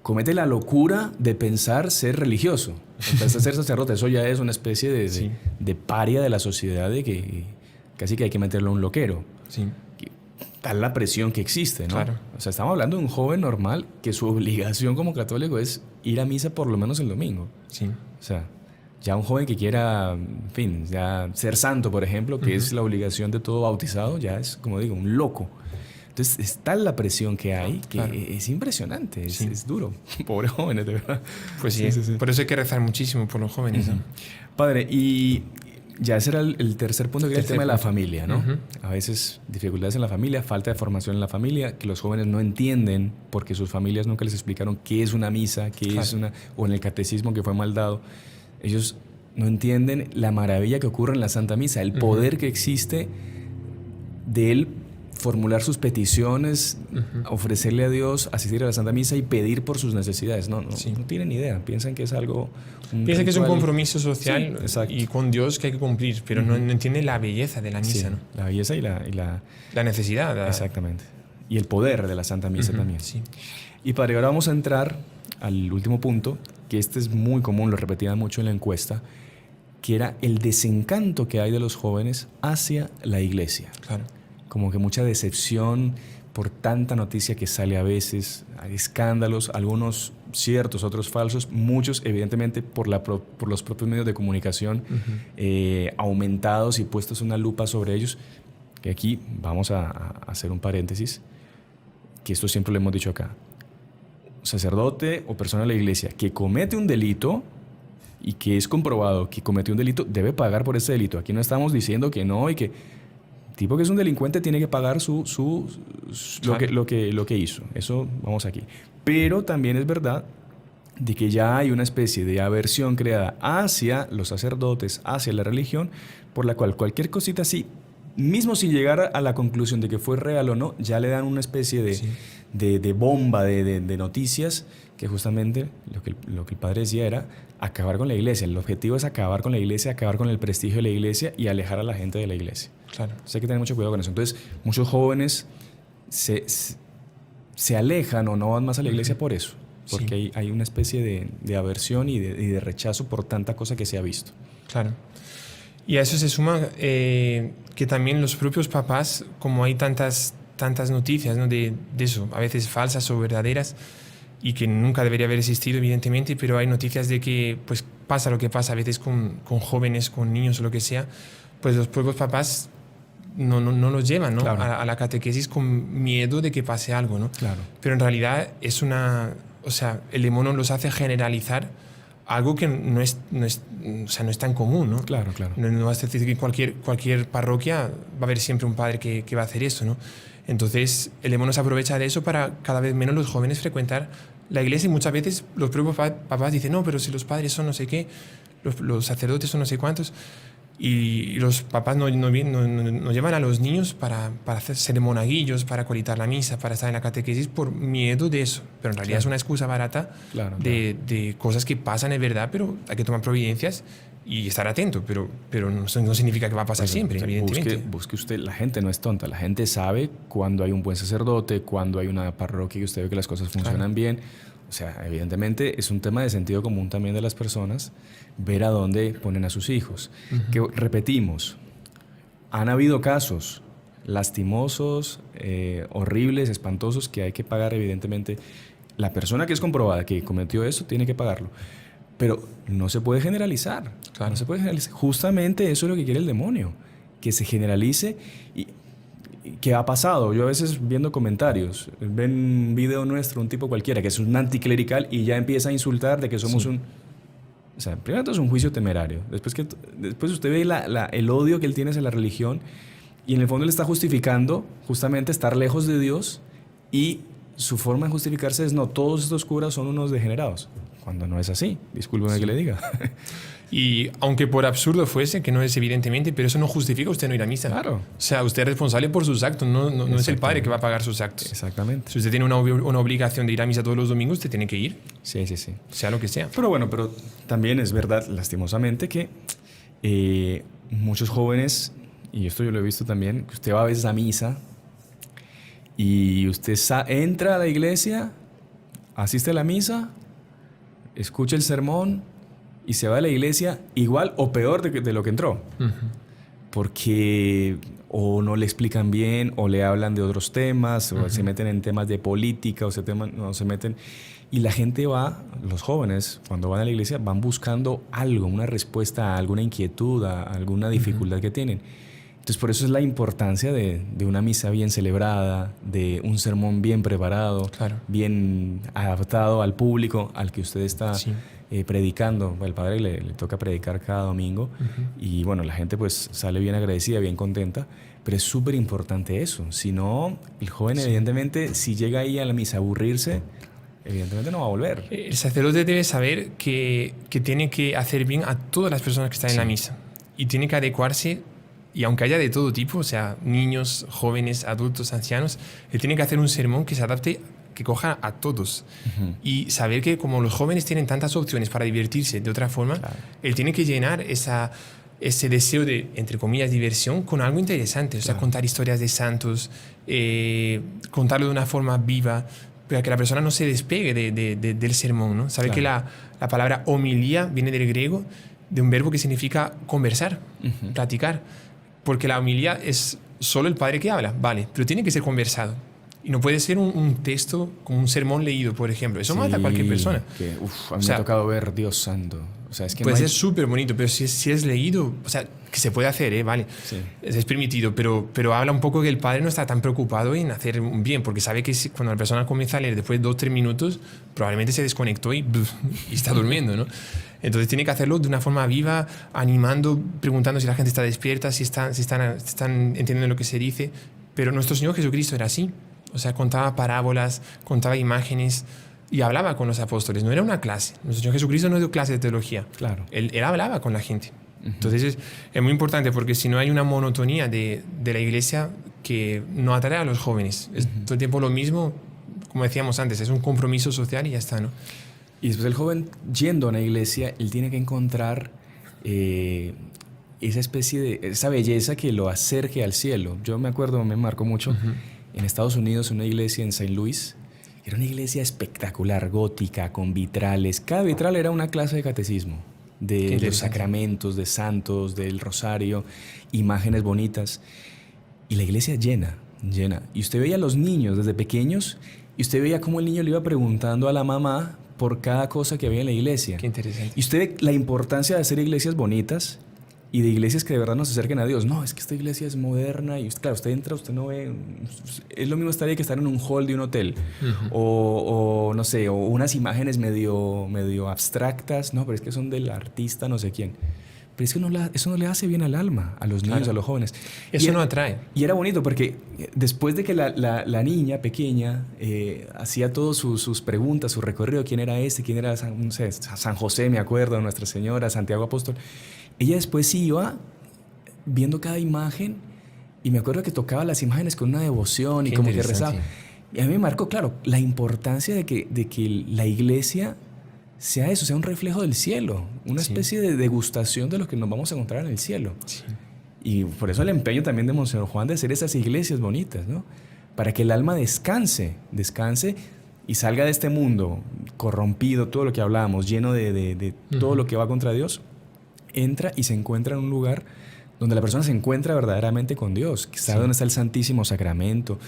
comete la locura de pensar ser religioso, pensar ser sacerdote. Eso ya es una especie de paria de la sociedad, de que casi que hay que meterlo a un loquero. Sí. Tal la presión que existe, ¿no? Claro. O sea, estamos hablando de un joven normal que su obligación como católico es ir a misa por lo menos el domingo. Sí. O sea, ya un joven que quiera, en fin, ya ser santo, por ejemplo, que es la obligación de todo bautizado, ya es, como digo, un loco. Entonces, es tal la presión que hay que es impresionante, es duro. Pobres jóvenes, de verdad. Pues sí, por eso hay que rezar muchísimo por los jóvenes, ¿no? Padre, y ya ese era el tercer punto, que era el tema de la familia, ¿no? A veces dificultades en la familia, falta de formación en la familia, que los jóvenes no entienden porque sus familias nunca les explicaron qué es una misa, qué es una... o en el catecismo que fue mal dado. Ellos no entienden la maravilla que ocurre en la Santa Misa, el poder que existe de él formular sus peticiones, ofrecerle a Dios, asistir a la Santa Misa y pedir por sus necesidades. No tienen idea. Piensan que es algo... Piensan que es un compromiso social sí, y con Dios que hay que cumplir, pero no entienden la belleza de la misa, ¿no? La belleza y la necesidad. Exactamente. Y el poder de la Santa Misa también. Sí. Y padre, ahora vamos a entrar al último punto, que este es muy común, lo repetían mucho en la encuesta, que era el desencanto que hay de los jóvenes hacia la iglesia. Claro. Como que mucha decepción por tanta noticia que sale a veces, hay escándalos, algunos ciertos, otros falsos, muchos evidentemente por los propios medios de comunicación aumentados y puestos una lupa sobre ellos, que aquí vamos a hacer un paréntesis, que esto siempre lo hemos dicho acá. Sacerdote o persona de la iglesia que comete un delito y que es comprobado que cometió un delito, debe pagar por ese delito. Aquí no estamos diciendo que no y que tipo que es un delincuente tiene que pagar lo que hizo. Eso vamos aquí. Pero también es verdad de que ya hay una especie de aversión creada hacia los sacerdotes, hacia la religión, por la cual cualquier cosita así, mismo sin llegar a la conclusión de que fue real o no, ya le dan una especie de bomba de noticias, que justamente lo que el padre decía era acabar con la iglesia. El objetivo es acabar con la iglesia, acabar con el prestigio de la iglesia y alejar a la gente de la iglesia. Claro. Entonces hay que tener mucho cuidado con eso. Entonces, muchos jóvenes se alejan o no van más a la iglesia por eso, porque hay una especie de aversión y de rechazo por tanta cosa que se ha visto. Claro. Y a eso se suma que también los propios papás, como hay tantas noticias, ¿no? de eso, a veces falsas o verdaderas, y que nunca debería haber existido, evidentemente, pero hay noticias de que pues, pasa lo que pasa a veces con jóvenes, con niños o lo que sea, pues los propios papás no los llevan, ¿no? Claro. a la catequesis con miedo de que pase algo, ¿no? Claro. Pero en realidad es o sea, el demonio los hace generalizar algo que no es tan común, ¿no? Claro. No vas a decir que en cualquier parroquia va a haber siempre un padre que va a hacer eso, ¿no? Entonces, el demonio se aprovecha de eso para cada vez menos los jóvenes frecuentar la iglesia, y muchas veces los propios papás dicen, no, pero si los padres son no sé qué, los sacerdotes son no sé cuántos, y los papás no llevan a los niños para ser monaguillos, para colitar la misa, para estar en la catequesis por miedo de eso. Pero en realidad es una excusa barata de cosas que pasan, es verdad, pero hay que tomar providencias y estar atento, pero no significa que va a pasar siempre, evidentemente. Busque usted, la gente no es tonta, la gente sabe cuando hay un buen sacerdote, cuando hay una parroquia que usted ve que las cosas funcionan bien. O sea, evidentemente es un tema de sentido común también de las personas, ver a dónde ponen a sus hijos. Que repetimos, han habido casos lastimosos, horribles, espantosos, que hay que pagar, evidentemente. La persona que es comprobada que cometió eso tiene que pagarlo. Pero no se puede generalizar. Claro. No se puede generalizar. Justamente eso es lo que quiere el demonio, que se generalice. Y ¿qué ha pasado? Yo a veces viendo comentarios, ven un video nuestro, un tipo cualquiera, que es un anticlerical y ya empieza a insultar de que somos un... O sea, primero todo es un juicio temerario. Después usted ve el odio que él tiene hacia la religión y en el fondo él está justificando justamente estar lejos de Dios, y su forma de justificarse es, no, todos estos curas son unos degenerados. Cuando no es así, discúlpeme que le diga. Y aunque por absurdo fuese, que no es evidentemente, pero eso no justifica usted no ir a misa. Claro. O sea, usted es responsable por sus actos, no es el padre que va a pagar sus actos. Exactamente. Si usted tiene una obligación de ir a misa todos los domingos, usted tiene que ir. Sí. Sea lo que sea. Pero bueno, pero también es verdad, lastimosamente, que muchos jóvenes, y esto yo lo he visto también, que usted va a veces a misa Y usted entra a la iglesia, asiste a la misa, escucha el sermón y se va de la iglesia igual o peor de lo que entró. Ujú. Porque o no le explican bien, o le hablan de otros temas, o se meten en temas de política, o se meten... Y la gente los jóvenes, cuando van a la iglesia, van buscando algo, una respuesta a alguna inquietud, a alguna dificultad que tienen. Entonces, por eso es la importancia de una misa bien celebrada, de un sermón bien preparado, Claro. bien adaptado al público al que usted está Sí. predicando. El padre le toca predicar cada domingo y bueno, la gente pues sale bien agradecida, bien contenta, pero es súper importante eso. Si no, el joven evidentemente, si llega ahí a la misa a aburrirse, evidentemente no va a volver. El sacerdote debe saber que tiene que hacer bien a todas las personas que están en la misa y tiene que adecuarse. Y aunque haya de todo tipo, o sea, niños, jóvenes, adultos, ancianos, él tiene que hacer un sermón que se adapte, que coja a todos. Y saber que como los jóvenes tienen tantas opciones para divertirse de otra forma, él tiene que llenar ese deseo de, entre comillas, diversión con algo interesante. O sea, contar historias de santos, contarlo de una forma viva, para que la persona no se despegue del sermón, ¿no? Sabe que la palabra homilía viene del griego, de un verbo que significa conversar, platicar. Porque la homilía es solo el padre que habla, vale, pero tiene que ser conversado. Y no puede ser un texto como un sermón leído, por ejemplo. Eso mata a cualquier persona. A mí me ha tocado ver, Dios santo. O sea, es que puede ser súper bonito, pero si es leído, o sea, que se puede hacer, vale, es permitido, pero habla un poco que el padre no está tan preocupado en hacer un bien, porque sabe que cuando la persona comienza a leer después de 2-3 minutos, probablemente se desconectó y está durmiendo, ¿no? Entonces tiene que hacerlo de una forma viva, animando, preguntando si la gente está despierta, si están entendiendo lo que se dice. Pero nuestro Señor Jesucristo era así. O sea, contaba parábolas, contaba imágenes y hablaba con los apóstoles. No era una clase. Nuestro Señor Jesucristo no dio clase de teología. Claro. Él hablaba con la gente. Entonces es muy importante porque si no hay una monotonía de la iglesia que no atrae a los jóvenes. Es todo el tiempo lo mismo, como decíamos antes, es un compromiso social y ya está, ¿no? Y después el joven, yendo a una iglesia, él tiene que encontrar esa belleza que lo acerque al cielo. Yo me acuerdo, me marcó mucho, en Estados Unidos, en una iglesia en St. Louis, era una iglesia espectacular, gótica, con vitrales. Cada vitral era una clase de catecismo, de los sacramentos, de santos, del rosario, imágenes bonitas. Y la iglesia llena. Y usted veía a los niños desde pequeños, y usted veía cómo el niño le iba preguntando a la mamá por cada cosa que había en la iglesia. Qué interesante. Y usted ve la importancia de hacer iglesias bonitas y de iglesias que de verdad nos acerquen a Dios. No, es que esta iglesia es moderna y claro, usted entra, usted no ve... Es lo mismo estar ahí que estar en un hall de un hotel. O no sé, o unas imágenes medio abstractas. No, pero es que son del artista no sé quién. Pero es que eso no le hace bien al alma, a los niños, a los jóvenes. Eso no atrae. Y era bonito porque después de que la niña pequeña hacía todas sus preguntas, su recorrido, quién era quién era San José, me acuerdo, Nuestra Señora, Santiago Apóstol, ella después iba viendo cada imagen y me acuerdo que tocaba las imágenes con una devoción y como que rezaba. Y a mí me marcó, claro, la importancia de que la iglesia sea eso, sea un reflejo del cielo, una especie de degustación de lo que nos vamos a encontrar en el cielo. Sí. Y por eso el empeño también de Monseñor Juan de hacer esas iglesias bonitas, ¿no? Para que el alma descanse y salga de este mundo corrompido, todo lo que hablábamos, lleno de todo lo que va contra Dios, entra y se encuentra en un lugar donde la persona se encuentra verdaderamente con Dios, que sabe dónde está el Santísimo Sacramento,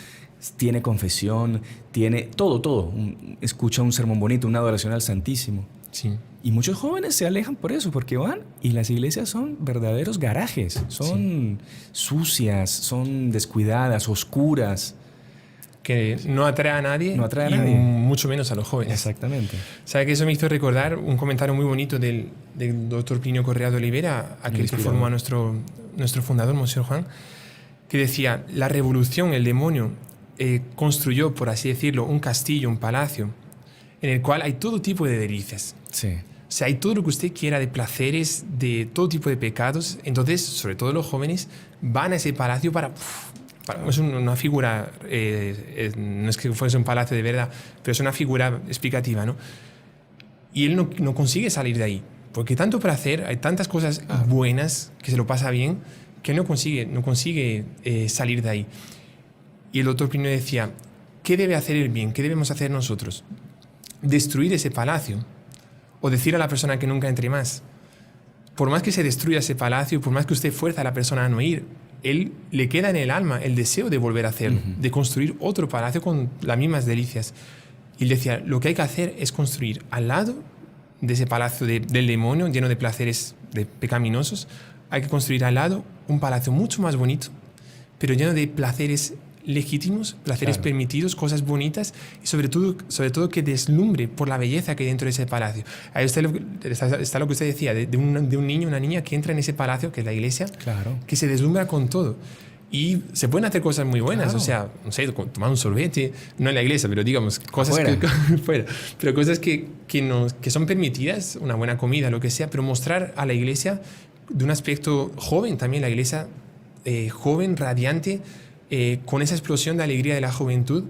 tiene confesión, tiene todo. Escucha un sermón bonito, una adoración al Santísimo. Sí. Y muchos jóvenes se alejan por eso, porque van y las iglesias son verdaderos garajes, son sucias, son descuidadas, oscuras. Que no atrae a nadie, mucho menos a los jóvenes. Exactamente. ¿Sabe que eso me hizo recordar un comentario muy bonito del doctor Plinio Correa de Olivera, aquel que formó a nuestro fundador, Monseñor Juan, que decía, la revolución, el demonio, construyó, por así decirlo, un castillo, un palacio, en el cual hay todo tipo de delicias. Sí. O sea, hay todo lo que usted quiera de placeres, de todo tipo de pecados. Entonces, sobre todo los jóvenes, van a ese palacio es una figura, no es que fuese un palacio de verdad, pero es una figura explicativa, ¿no? Y él no consigue salir de ahí, porque tanto placer, hay tantas cosas buenas que se lo pasa bien, que él no consigue salir de ahí. Y el doctor Plinio decía, ¿qué debe hacer el bien? ¿Qué debemos hacer nosotros? Destruir ese palacio o decir a la persona que nunca entre más. Por más que se destruya ese palacio, por más que usted fuerza a la persona a no ir, él le queda en el alma el deseo de volver a hacerlo, de construir otro palacio con las mismas delicias. Y él decía, lo que hay que hacer es construir al lado de ese palacio del demonio lleno de placeres pecaminosos, hay que construir al lado un palacio mucho más bonito, pero lleno de placeres legítimos, placeres permitidos, cosas bonitas y sobre todo que deslumbre por la belleza que hay dentro de ese palacio. Ahí está lo que usted decía, de un niño, una niña que entra en ese palacio, que es la iglesia, que se deslumbra con todo. Y se pueden hacer cosas muy buenas, o sea, no sé, tomar un sorbete, no en la iglesia, pero digamos, cosas fuera, pero cosas que son permitidas, una buena comida, lo que sea, pero mostrar a la iglesia de un aspecto joven también, la iglesia joven, radiante, con esa explosión de alegría de la juventud,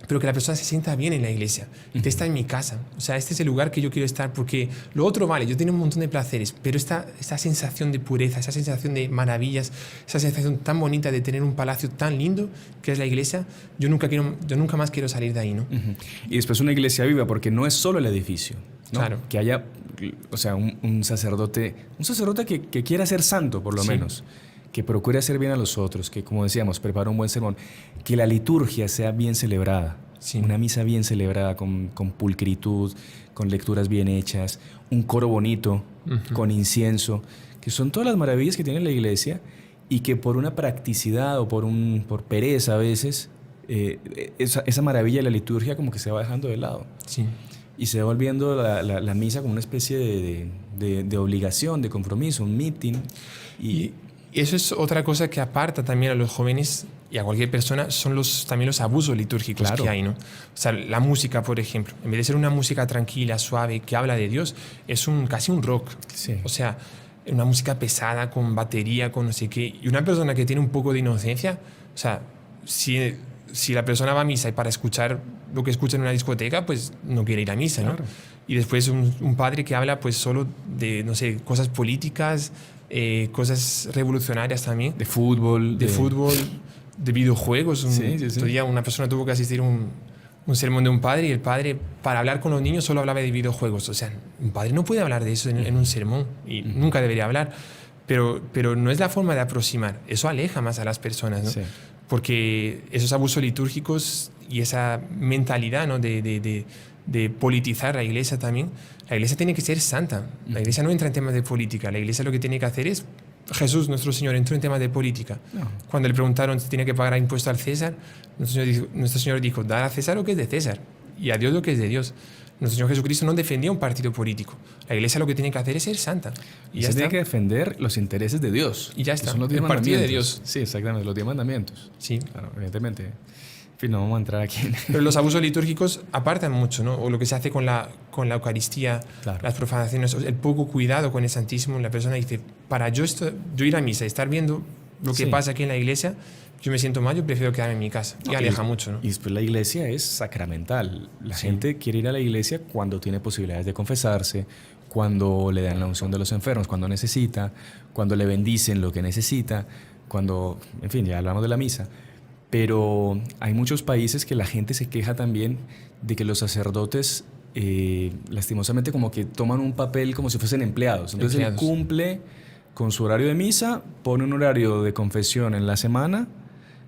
pero que la persona se sienta bien en la iglesia. Este está en mi casa. O sea, este es el lugar que yo quiero estar, porque lo otro vale, yo tengo un montón de placeres, pero esta sensación de pureza, esa sensación de maravillas, esa sensación tan bonita de tener un palacio tan lindo que es la iglesia, yo nunca más quiero salir de ahí, ¿no? Y después una iglesia viva, porque no es solo el edificio, ¿no? Claro. Que haya, o sea, un sacerdote que quiera ser santo, por lo menos, que procure hacer bien a los otros, que, como decíamos, prepara un buen sermón, que la liturgia sea bien celebrada, una misa bien celebrada, con pulcritud, con lecturas bien hechas, un coro bonito, con incienso, que son todas las maravillas que tiene la iglesia y que por una practicidad o por pereza a veces, esa maravilla de la liturgia como que se va dejando de lado. Sí. Y se va volviendo la misa como una especie de obligación, de compromiso, un meeting. Y eso es otra cosa que aparta también a los jóvenes y a cualquier persona, son también los abusos litúrgicos que hay, ¿no? O sea, la música, por ejemplo, en vez de ser una música tranquila, suave, que habla de Dios, es casi un rock. Sí. O sea, una música pesada, con batería, con no sé qué. Y una persona que tiene un poco de inocencia, o sea, si la persona va a misa y para escuchar lo que escucha en una discoteca, pues no quiere ir a misa, ¿no? Y después un padre que habla pues solo de, no sé, cosas políticas, cosas revolucionarias también. De fútbol. De videojuegos. Otro día una persona tuvo que asistir a un sermón de un padre y el padre, para hablar con los niños, solo hablaba de videojuegos. O sea, un padre no puede hablar de eso en un sermón y nunca debería hablar. Pero no es la forma de aproximar. Eso aleja más a las personas, ¿no? Sí. Porque esos abusos litúrgicos y esa mentalidad, ¿no? de politizar la iglesia también. La iglesia tiene que ser santa. La iglesia no entra en temas de política. La iglesia lo que tiene que hacer es... Jesús, nuestro Señor, entró en temas de política. No. Cuando le preguntaron si tiene que pagar impuesto al César, nuestro Señor dijo, dar a César lo que es de César y a Dios lo que es de Dios. Nuestro Señor Jesucristo no defendía un partido político. La iglesia lo que tiene que hacer es ser santa. Y ya tiene que defender los intereses de Dios. Y ya está. Son los 10 el partido de Dios. Sí, exactamente, los 10 mandamientos. Sí. Claro, evidentemente. En fin, no vamos a entrar aquí. Pero los abusos litúrgicos apartan mucho, ¿no? O lo que se hace con la Eucaristía, las profanaciones, el poco cuidado con el Santísimo. La persona dice, para yo ir a misa y estar viendo lo que pasa aquí en la iglesia, yo me siento mal, yo prefiero quedarme en mi casa. Y aleja mucho, ¿no? Y después la iglesia es sacramental. La gente quiere ir a la iglesia cuando tiene posibilidades de confesarse, cuando le dan la unción de los enfermos, cuando necesita, cuando le bendicen lo que necesita, cuando, en fin, ya hablamos de la misa. Pero hay muchos países que la gente se queja también de que los sacerdotes, lastimosamente, como que toman un papel como si fuesen empleados. Entonces él cumple con su horario de misa, pone un horario de confesión en la semana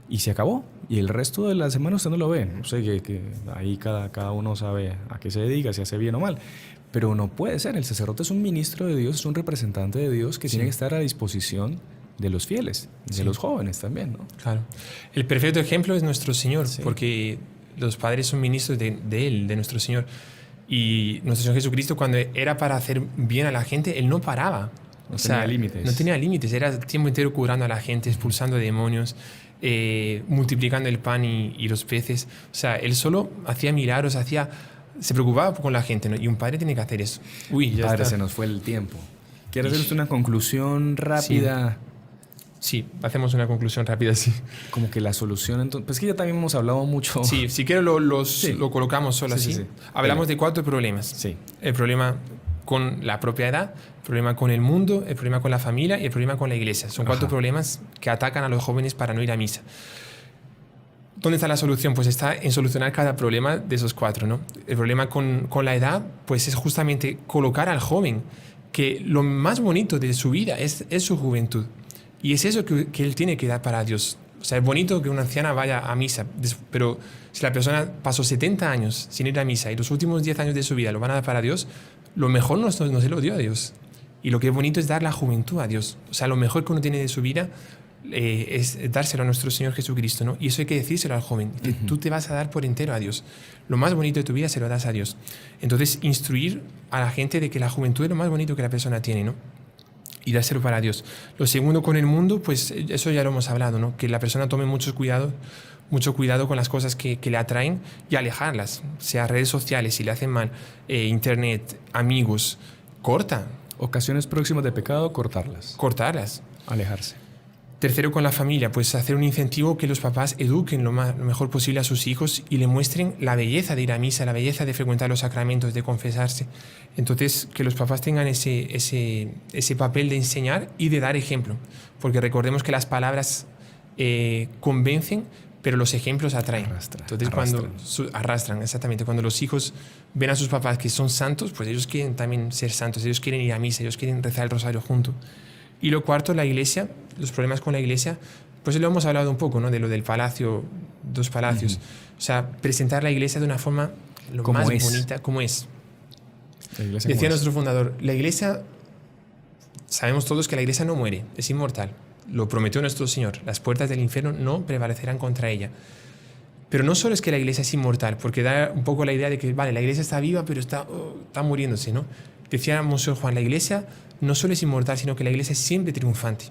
y se acabó. Y el resto de la semana usted no lo ve. No sé, que ahí cada uno sabe a qué se dedica, si hace bien o mal. Pero no puede ser. El sacerdote es un ministro de Dios, es un representante de Dios que tiene que estar a disposición de los fieles, de los jóvenes también, ¿no? Claro. El perfecto ejemplo es nuestro Señor, porque los padres son ministros de Él, de nuestro Señor. Y nuestro Señor Jesucristo, cuando era para hacer bien a la gente, Él no paraba. No tenía límites. No tenía límites. Era el tiempo entero curando a la gente, expulsando demonios, multiplicando el pan y los peces. O sea, Él solo hacía milagros, se preocupaba con la gente, ¿no? Y un padre tiene que hacer eso. Padre, se nos fue el tiempo. ¿Quieres hacer una conclusión rápida? Sí, hacemos una conclusión rápida, sí. Como que la solución, entonces... Pues que ya también hemos hablado mucho... Sí, si quieres lo colocamos solo así. Sí. Hablamos de 4 problemas. Sí. El problema con la propiedad, el problema con el mundo, el problema con la familia y el problema con la iglesia. Son 4 problemas que atacan a los jóvenes para no ir a misa. ¿Dónde está la solución? Pues está en solucionar cada problema de esos 4, ¿no? El problema con la edad, pues es justamente colocar al joven que lo más bonito de su vida es su juventud. Y es eso que él tiene que dar para Dios. O sea, es bonito que una anciana vaya a misa, pero si la persona pasó 70 años sin ir a misa y los últimos 10 años de su vida lo van a dar para Dios, lo mejor no se lo dio a Dios. Y lo que es bonito es dar la juventud a Dios. O sea, lo mejor que uno tiene de su vida es dárselo a nuestro Señor Jesucristo, ¿no? Y eso hay que decírselo al joven. Dice, tú te vas a dar por entero a Dios. Lo más bonito de tu vida se lo das a Dios. Entonces, instruir a la gente de que la juventud es lo más bonito que la persona tiene, ¿no? Y dárselo para Dios. Lo segundo con el mundo, pues eso ya lo hemos hablado, ¿no? Que la persona tome mucho cuidado con las cosas que le atraen y alejarlas, sea redes sociales, si le hacen mal, internet, amigos, corta. Ocasiones próximas de pecado, cortarlas. Alejarse. Tercero, con la familia, pues hacer un incentivo que los papás eduquen lo mejor posible a sus hijos y le muestren la belleza de ir a misa, la belleza de frecuentar los sacramentos, de confesarse. Entonces, que los papás tengan ese papel de enseñar y de dar ejemplo, porque recordemos que las palabras convencen, pero los ejemplos atraen. Entonces, arrastran, exactamente. Cuando los hijos ven a sus papás que son santos, pues ellos quieren también ser santos, ellos quieren ir a misa, ellos quieren rezar el rosario juntos. Y lo cuarto, la iglesia, los problemas con la iglesia, pues lo hemos hablado un poco, ¿no? De lo del palacio, 2 palacios. O sea, presentar la iglesia de una forma lo más bonita, como es. Decía nuestro fundador, la iglesia, sabemos todos que la iglesia no muere, es inmortal. Lo prometió nuestro Señor, las puertas del infierno no prevalecerán contra ella. Pero no solo es que la iglesia es inmortal, porque da un poco la idea de que, vale, la iglesia está viva, pero está muriéndose, ¿no? Decía Monseñor Juan, la iglesia no solo es inmortal, sino que la iglesia es siempre triunfante.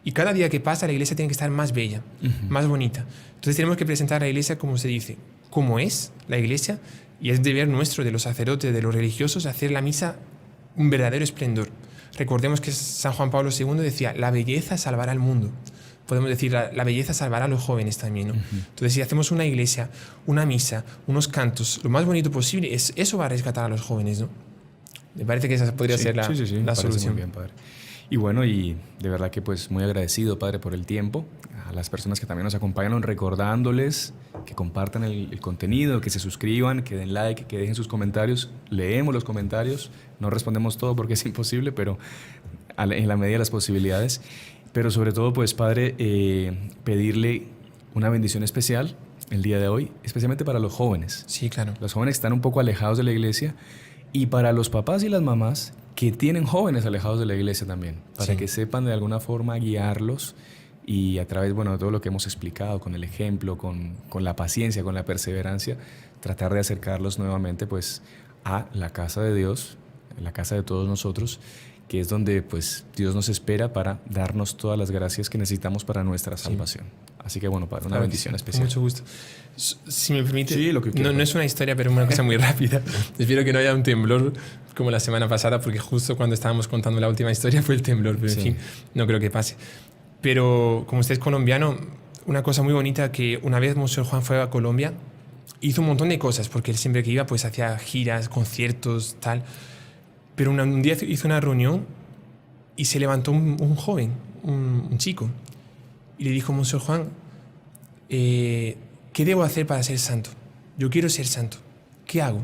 Y cada día que pasa, la iglesia tiene que estar más bella, más bonita. Entonces tenemos que presentar a la iglesia como se dice, como es la iglesia, y es deber nuestro, de los sacerdotes, de los religiosos, hacer la misa un verdadero esplendor. Recordemos que San Juan Pablo II decía, la belleza salvará al mundo. Podemos decir, la belleza salvará a los jóvenes también, ¿no? Entonces, si hacemos una iglesia, una misa, unos cantos, lo más bonito posible, eso va a rescatar a los jóvenes, ¿no? Me parece que esa podría ser la solución. Muy bien, padre. Y bueno, y de verdad que pues muy agradecido, padre, por el tiempo. A las personas que también nos acompañaron, recordándoles que compartan el contenido, que se suscriban, que den like, que dejen sus comentarios. Leemos los comentarios, no respondemos todo porque es imposible, pero en la medida de las posibilidades. Pero sobre todo, pues, padre, pedirle una bendición especial el día de hoy, especialmente para los jóvenes. Sí, claro. Los jóvenes están un poco alejados de la iglesia, y para los papás y las mamás que tienen jóvenes alejados de la iglesia también, para que sepan de alguna forma guiarlos y a través, bueno, de todo lo que hemos explicado, con el ejemplo, con la paciencia, con la perseverancia, tratar de acercarlos nuevamente pues a la casa de Dios, la casa de todos nosotros, que es donde pues Dios nos espera para darnos todas las gracias que necesitamos para nuestra salvación. Así que bueno, padre, una bendición especial. Con mucho gusto. Si me permite, sí, lo que no es una historia, pero una cosa muy rápida. Espero que no haya un temblor como la semana pasada, porque justo cuando estábamos contando la última historia fue el temblor, pero en fin, no creo que pase. Pero como usted es colombiano, una cosa muy bonita que una vez Monseñor Juan fue a Colombia, hizo un montón de cosas, porque él siempre que iba pues hacía giras, conciertos, tal. Pero un día hizo una reunión y se levantó un joven, un chico, y le dijo, Monseñor Juan, ¿qué debo hacer para ser santo? Yo quiero ser santo. ¿Qué hago?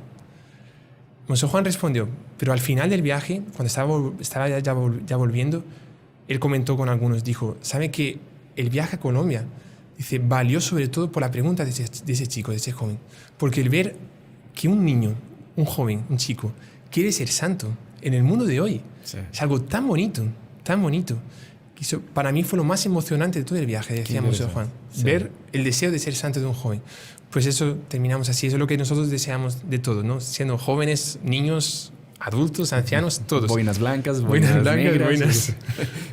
Monseñor Juan respondió, pero al final del viaje, cuando estaba ya volviendo, él comentó con algunos, dijo, ¿sabe que el viaje a Colombia, dice, valió sobre todo por la pregunta de ese chico, de ese joven? Porque el ver que un niño, un joven, un chico, quiere ser santo en el mundo de hoy, es algo tan bonito, tan bonito. Eso para mí fue lo más emocionante de todo el viaje, decía Monseñor Juan. Ver el deseo de ser santo de un joven. Pues eso, terminamos así. Eso es lo que nosotros deseamos de todos, ¿no? Siendo jóvenes, niños, adultos, ancianos, todos. Boinas blancas, boinas negras. Boinas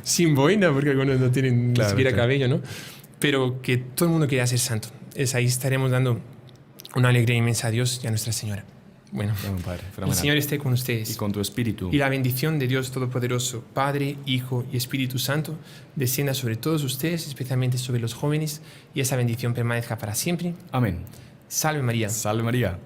sin boina, porque algunos no tienen ni siquiera cabello, ¿no? Pero que todo el mundo quiera ser santo. Ahí estaremos dando una alegría inmensa a Dios y a Nuestra Señora. Bueno, padre, el Señor esté con ustedes. Y con tu espíritu. Y la bendición de Dios Todopoderoso, Padre, Hijo y Espíritu Santo, descienda sobre todos ustedes, especialmente sobre los jóvenes, y esa bendición permanezca para siempre. Amén. Salve María. Salve María.